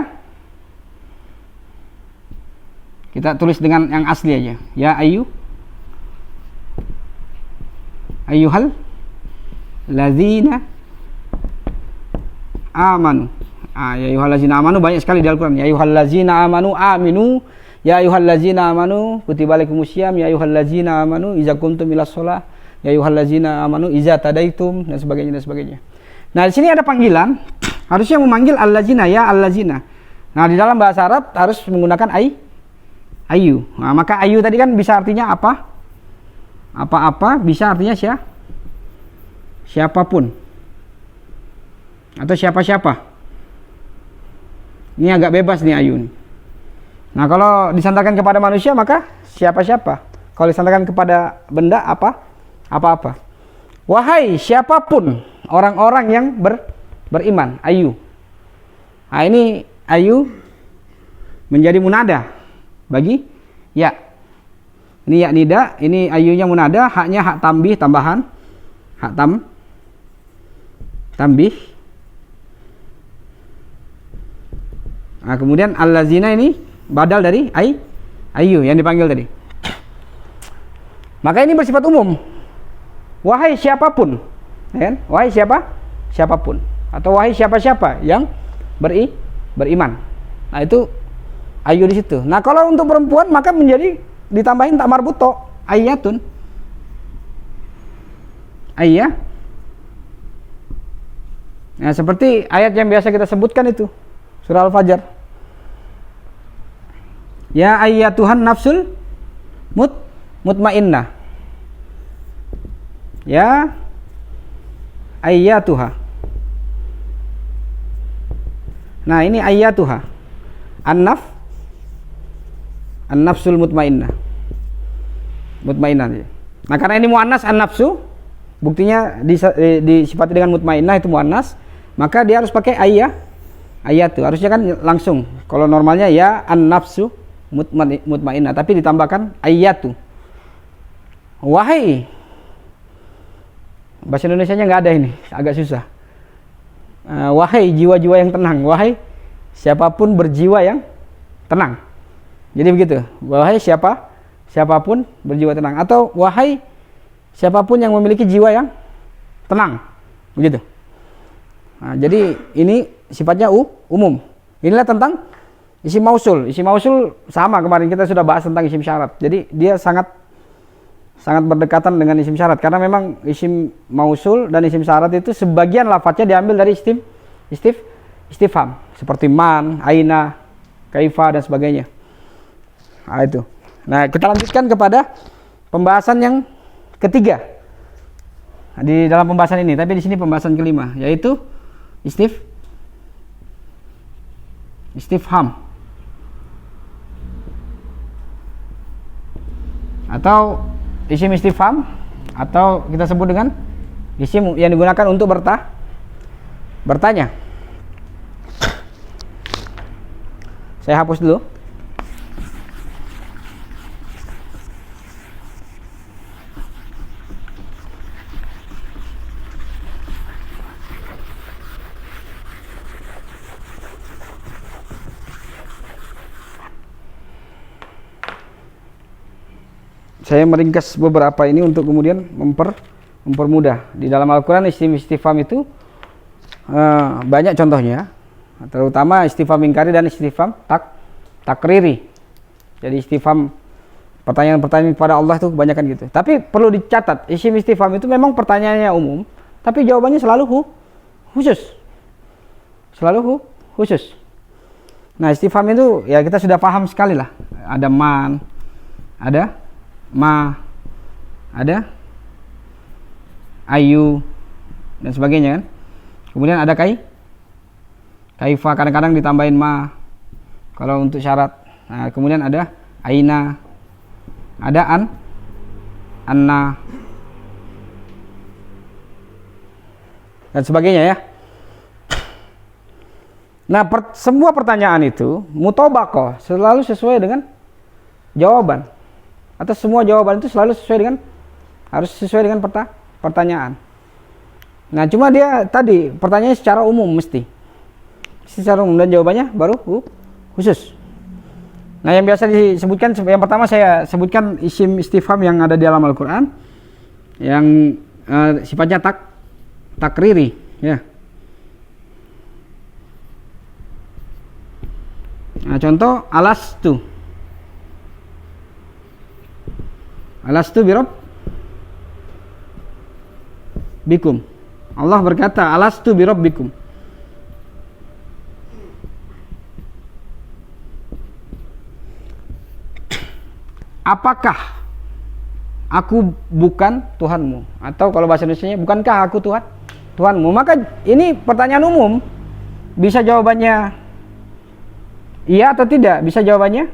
Kita tulis dengan yang asli aja. Ya ayyuhal lazina amanu. Ya ayyuhal lazina amanu banyak sekali di Al-Qur'an. Ya ayyuhal lazina amanu aminu. Ya ayyuhal lazina amanu kutiba alaikumusiyam. Ya ayyuhal lazina amanu idza qumtum ilas shalah. Ya ayyuhal lazina amanu idza tadaitum dan sebagainya. Nah, di sini ada panggilan, harusnya memanggil al-lazina, ya al-lazina. Nah, di dalam bahasa Arab harus menggunakan ayu. Nah, maka ayu tadi kan bisa artinya apa? Apa-apa, bisa artinya siapapun. Atau siapa-siapa. Ini agak bebas nih ayu nih. Nah, kalau disandarkan kepada manusia maka siapa-siapa. Kalau disandarkan kepada benda apa-apa. Wahai siapapun orang-orang yang beriman, ayu. Nah, ini ayu menjadi munada bagi ya. Ini ya nida, ini ayunya munada, haknya hak tambih tambahan. Hak tambih. Nah, kemudian al-lazina ini badal dari ayu yang dipanggil tadi. Maka ini bersifat umum. Wahai siapapun, ya kan? Wahai siapapun, atau wahai siapa-siapa yang beriman. Nah, itu ayu di situ. Nah, kalau untuk perempuan maka menjadi ditambahin tak marbuto, ayatun. Ayah. Nah, seperti ayat yang biasa kita sebutkan itu, surah Al-Fajr. Ya ayyatuhan nafsul mutmainnah. Ya ayyatuha. Nah, ini ayyatuha. An-nafsul mutmainnah. Mutmainnah. Nah, karena ini muannas an-nafsu, buktinya disifati dengan mutmainnah itu muannas, maka dia harus pakai ayyatu. Harusnya kan langsung. Kalau normalnya ya an-nafsu mutmainnah, tapi ditambahkan ayyatu. Wahai, bahasa Indonesianya nggak ada ini, agak susah. Wahai jiwa-jiwa yang tenang, wahai siapapun berjiwa yang tenang. Jadi begitu, wahai siapapun berjiwa tenang, atau wahai siapapun yang memiliki jiwa yang tenang, begitu. Nah, jadi ini sifatnya umum. Inilah tentang isim mausul. Isim mausul sama, kemarin kita sudah bahas tentang isim syarat. Jadi dia sangat berdekatan dengan isim syarat, karena memang isim mausul dan isim syarat itu sebagian lafadznya diambil dari istifham, seperti man, aina, kaifa dan sebagainya. Nah, itu. Nah, kita lanjutkan kepada pembahasan yang ketiga di dalam pembahasan ini, tapi di sini pembahasan kelima, yaitu istifham atau isim istifham, atau kita sebut dengan isim yang digunakan untuk bertanya. Saya hapus dulu. Saya meringkas beberapa ini untuk kemudian mempermudah. Di dalam Al-Quran isim istifham itu banyak contohnya, terutama istifham ingkari dan istifham takriri. Jadi istifham pertanyaan-pertanyaan kepada Allah itu kebanyakan gitu. Tapi perlu dicatat, isim istifham itu memang pertanyaannya umum, tapi jawabannya selalu khusus. Selalu khusus. Nah, istifham itu ya kita sudah paham sekali lah. Ada man, ada ma, ada ayu dan sebagainya kan. Kemudian ada kaifa, kadang-kadang ditambahin ma kalau untuk syarat. Nah, kemudian ada aina, ada anna, dan sebagainya ya. Nah, semua pertanyaan itu mutobaqah, selalu sesuai dengan jawaban, atau semua jawaban itu selalu sesuai dengan, harus sesuai dengan pertanyaan. Nah, cuma dia tadi pertanyaannya secara umum mesti secara umum, dan jawabannya baru khusus. Nah, yang biasa disebutkan, yang pertama saya sebutkan isim istifham yang ada di dalam Al-Quran yang sifatnya takriri ya. Nah, contoh alastu birob bikum. Allah berkata alastu birob bikum. Apakah aku bukan Tuhanmu? Atau kalau bahasa Indonesianya, bukankah aku Tuhanmu? Maka ini pertanyaan umum. Bisa jawabannya iya atau tidak, bisa jawabannya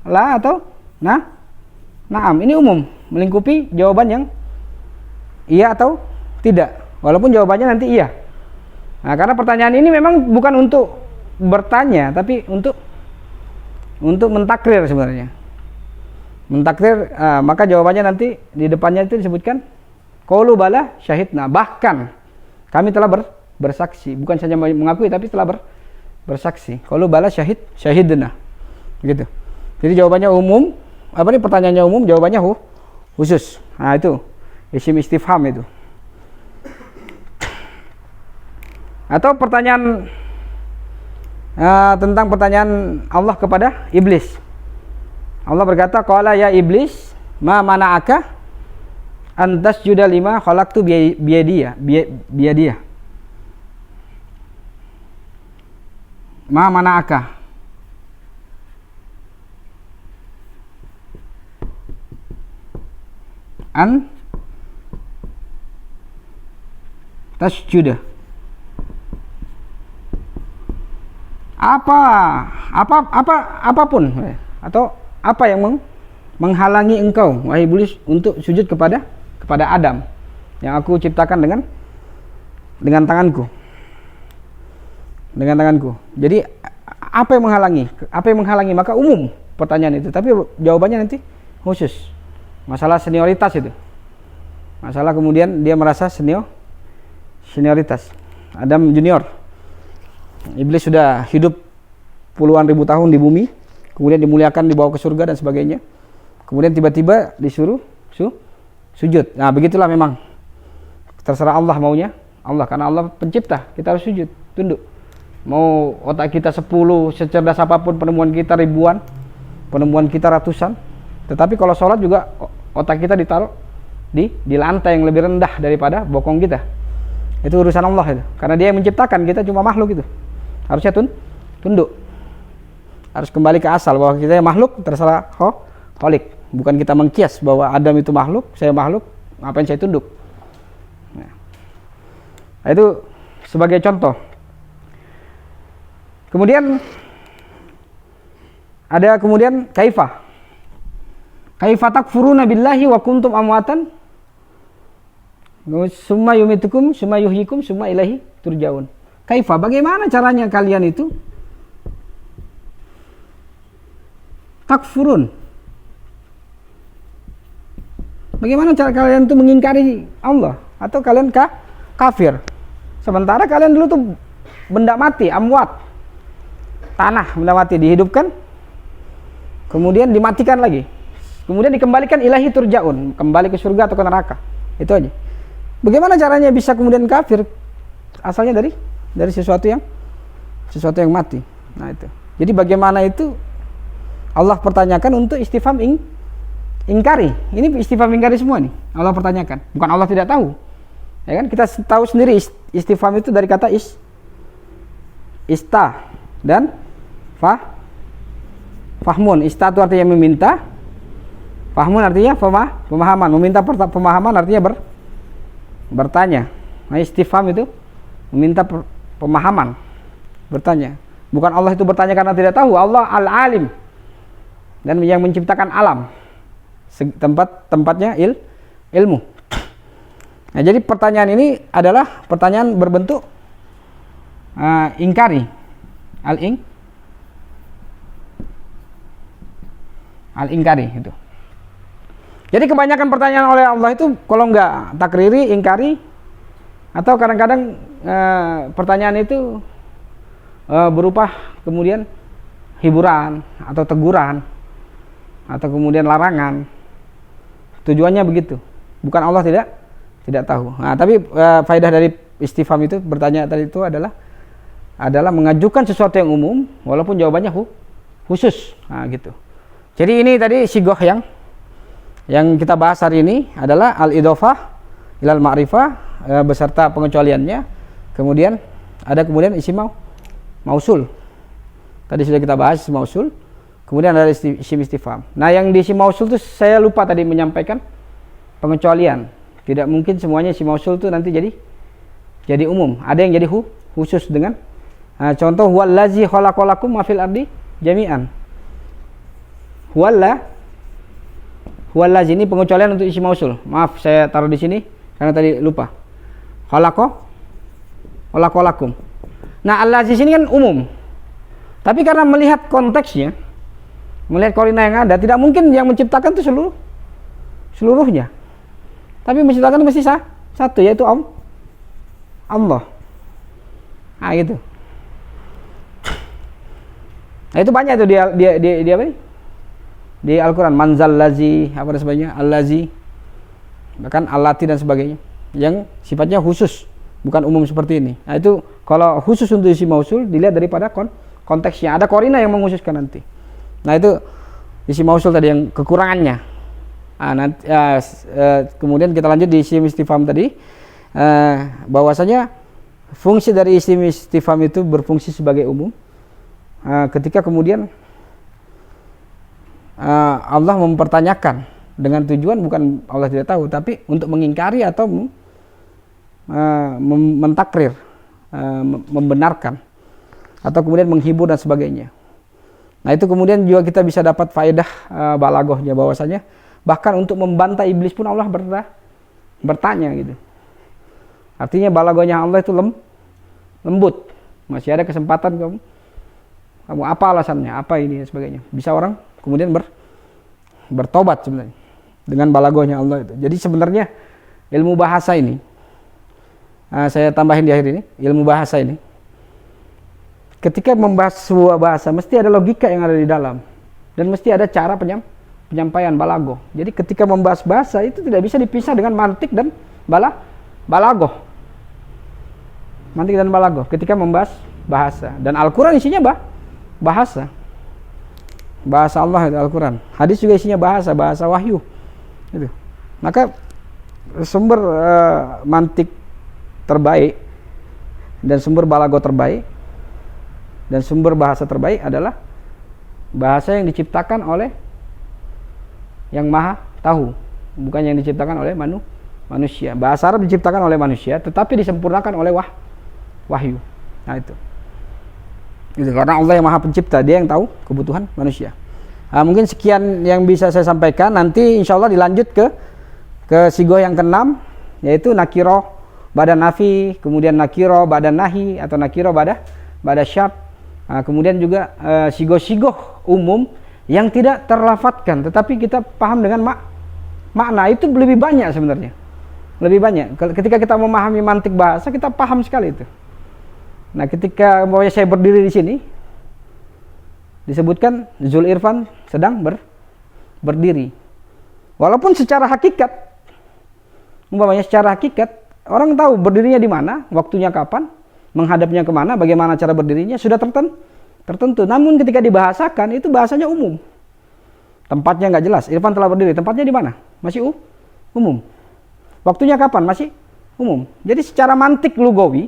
la atau naam. Ini umum, melingkupi jawaban yang iya atau tidak, walaupun jawabannya nanti iya. Nah, karena pertanyaan ini memang bukan untuk bertanya, tapi untuk mentakrir sebenarnya. Mentakdir, maka jawabannya nanti di depannya itu disebutkan qaulu bala syahidna, bahkan kami telah bersaksi, bukan saja mengakui tapi telah bersaksi. Qaulu bala syahidna gitu. Jadi jawabannya umum, pertanyaannya umum, jawabannya khusus. Nah, itu isim istifham itu. Atau pertanyaan tentang pertanyaan Allah kepada iblis. Allah berkata, qala ya iblis, ma mana'aka an tasjuda lima khalaqtu biyadiya. Ma mana'aka. An tasjuda. Apapun atau apa yang menghalangi engkau wahai iblis untuk sujud kepada Adam yang aku ciptakan dengan tanganku. Jadi apa yang menghalangi? Maka umum pertanyaan itu, tapi jawabannya nanti khusus. Masalah senioritas itu. Masalah kemudian dia merasa senioritas. Adam junior. Iblis sudah hidup puluhan ribu tahun di bumi, kemudian dimuliakan, dibawa ke surga dan sebagainya. Kemudian tiba-tiba disuruh sujud. Nah, begitulah memang. Terserah Allah maunya. Allah, karena Allah pencipta, kita harus sujud, tunduk. Mau otak kita 10, secerdas apapun penemuan kita ribuan, penemuan kita ratusan. Tetapi kalau sholat juga otak kita ditaruh di lantai yang lebih rendah daripada bokong kita. Itu urusan Allah itu. Karena Dia yang menciptakan, kita cuma makhluk itu. Harusnya tunduk. Harus kembali ke asal bahwa kita makhluk terserah Khalik. Bukan kita mengkias bahwa Adam itu makhluk, saya makhluk, ngapain saya tunduk. Nah, itu sebagai contoh. Kemudian ada kaifa takfuruna billahi wa kuntum amwatan summa yumitukum summa yuhyikum summa ilaihi turja'un. Kaifa, bagaimana caranya kalian itu takfurun? Bagaimana cara kalian itu mengingkari Allah? Atau kalian kafir? Sementara kalian dulu tuh benda mati, amwat, tanah benda mati dihidupkan, kemudian dimatikan lagi, kemudian dikembalikan ilahi turja'un, kembali ke surga atau ke neraka. Itu aja. Bagaimana caranya bisa kemudian kafir? Asalnya dari sesuatu yang mati. Nah, itu. Jadi bagaimana itu Allah pertanyakan untuk istifham ingkari. Ini istifham ingkari semua nih. Allah pertanyakan. Bukan Allah tidak tahu. Ya kan? Kita tahu sendiri istifham itu dari kata ista dan fahmun. Ista itu artinya meminta. Fahmun artinya pemahaman. Meminta pemahaman artinya bertanya. Nah, istifham itu meminta pemahaman, bertanya. Bukan Allah itu bertanya karena tidak tahu. Allah al-alim. dan yang menciptakan alam, tempatnya ilmu. Nah, jadi pertanyaan ini adalah pertanyaan berbentuk ingkari, al-ingkari itu. Jadi kebanyakan pertanyaan oleh Allah itu kalau enggak takriri, ingkari, atau kadang-kadang pertanyaan itu berupa kemudian hiburan atau teguran atau kemudian larangan. Tujuannya begitu. Bukan Allah tidak tahu. Nah, tapi faedah dari istifham itu, bertanya tadi itu adalah mengajukan sesuatu yang umum walaupun jawabannya khusus. Nah, gitu. Jadi ini tadi sigoh yang kita bahas hari ini adalah al-idhofah ilal ma'rifah beserta pengecualiannya. Kemudian ada isim mausul. Tadi sudah kita bahas isim mausul. Kemudian ada isim istifham. Nah, yang di isim mausul itu saya lupa tadi menyampaikan pengecualian. Tidak mungkin semuanya isim mausul itu nanti jadi umum. Ada yang jadi khusus dengan contoh huwallazi khalaqalakum ma fil ardi jami'an. Huwallazi ini pengecualian untuk isim mausul. Maaf, saya taruh di sini karena tadi lupa. Khalaqalakum. Nah, allazi sini kan umum. Tapi karena melihat konteksnya, melihat korina yang ada, tidak mungkin yang menciptakan itu seluruhnya. Tapi menciptakan itu mesti satu, yaitu Allah. Nah, gitu. Nah, itu banyak itu dia apa nih? Di Al-Quran, manzal lazi, apa dan sebagainya, al-lazi, bahkan allati dan sebagainya, yang sifatnya khusus, bukan umum seperti ini. Nah, itu kalau khusus untuk isim mausul dilihat daripada konteksnya. Ada korina yang mengkhususkan nanti. Nah, itu isim mausul tadi yang kekurangannya. Nah, nanti, kemudian kita lanjut di isim istifham tadi, bahwasanya fungsi dari isim istifham itu berfungsi sebagai umum. Ketika kemudian Allah mempertanyakan dengan tujuan bukan Allah tidak tahu, tapi untuk mengingkari atau mentakrir, membenarkan, atau kemudian menghibur dan sebagainya. Nah, itu kemudian juga kita bisa dapat faedah balaghahnya, bahwasanya bahkan untuk membantah iblis pun Allah bertanya gitu. Artinya balaghahnya Allah itu lembut. Masih ada kesempatan kamu apa alasannya, apa ini dan sebagainya. Bisa orang kemudian bertobat sebenarnya dengan balaghahnya Allah itu. Jadi sebenarnya ilmu bahasa ini, saya tambahin di akhir ini, ilmu bahasa ini, ketika membahas sebuah bahasa mesti ada logika yang ada di dalam dan mesti ada cara penyampaian balaghah. Jadi ketika membahas bahasa itu tidak bisa dipisah dengan mantik dan balaghah. Mantik dan balaghah ketika membahas bahasa. Dan Al-Qur'an isinya bahasa. Bahasa Allah itu Al-Quran. Hadis juga isinya bahasa wahyu. Gitu. Maka sumber mantik terbaik dan sumber balaghah terbaik dan sumber bahasa terbaik adalah bahasa yang diciptakan oleh yang Maha Tahu, bukan yang diciptakan oleh manusia. Bahasa Arab diciptakan oleh manusia, tetapi disempurnakan oleh wahyu. Nah, itu. Karena Allah yang Maha Pencipta, Dia yang tahu kebutuhan manusia. Mungkin sekian yang bisa saya sampaikan. Nanti insya Allah dilanjut ke sigoh yang ke-6, yaitu nakiro ba'da nafi, kemudian nakiro ba'da nahi atau nakiro ba'da syart. Kemudian juga sigoh-sigoh umum yang tidak terlafatkan, tetapi kita paham dengan makna. Itu lebih banyak sebenarnya. Lebih banyak. Ketika kita memahami mantik bahasa, kita paham sekali itu. Nah, ketika saya berdiri di sini, disebutkan Zul Irfan sedang berdiri. Walaupun secara hakikat, secara hakikat, orang tahu berdirinya di mana, waktunya kapan, menghadapnya kemana, bagaimana cara berdirinya, sudah tertentu. Namun ketika dibahasakan, itu bahasanya umum. Tempatnya nggak jelas. Irfan telah berdiri, tempatnya di mana? Masih umum. Waktunya kapan? Masih umum. Jadi secara mantik lugawi,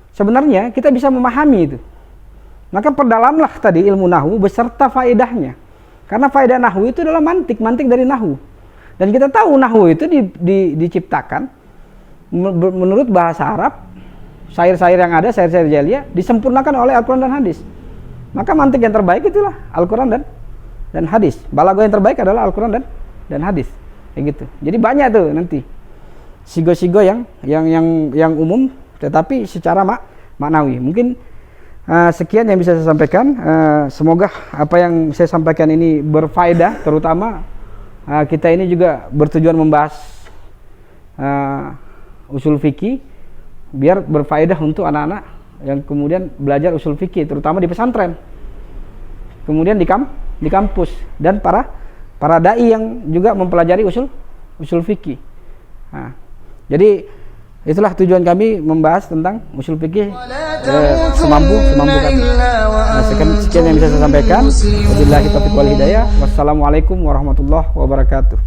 sebenarnya kita bisa memahami itu. Maka perdalamlah tadi ilmu nahwu beserta faedahnya. Karena faedah nahwu itu adalah mantik dari nahwu. Dan kita tahu nahwu itu diciptakan menurut bahasa Arab, syair-syair yang ada, syair-syair jahiliyah disempurnakan oleh Al-Quran dan hadis. Maka mantik yang terbaik itulah Al-Quran dan dan hadis. Balaghah yang terbaik adalah Al-Quran dan hadis. Kayak gitu. Jadi banyak tuh nanti sigo-sigo yang umum, tetapi secara maknawi. Mungkin sekian yang bisa saya sampaikan. Semoga apa yang saya sampaikan ini berfaedah, terutama kita ini juga bertujuan membahas usul fikih biar berfaedah untuk anak-anak yang kemudian belajar usul fikih, terutama di pesantren, kemudian di kampus, dan para dai yang juga mempelajari usul fikih. Nah, jadi itulah tujuan kami membahas tentang usul fikih semampu kami. Nah, sekian yang bisa saya sampaikan. Wabillahi taufiq wal hidayah. Wassalamualaikum warahmatullahi wabarakatuh.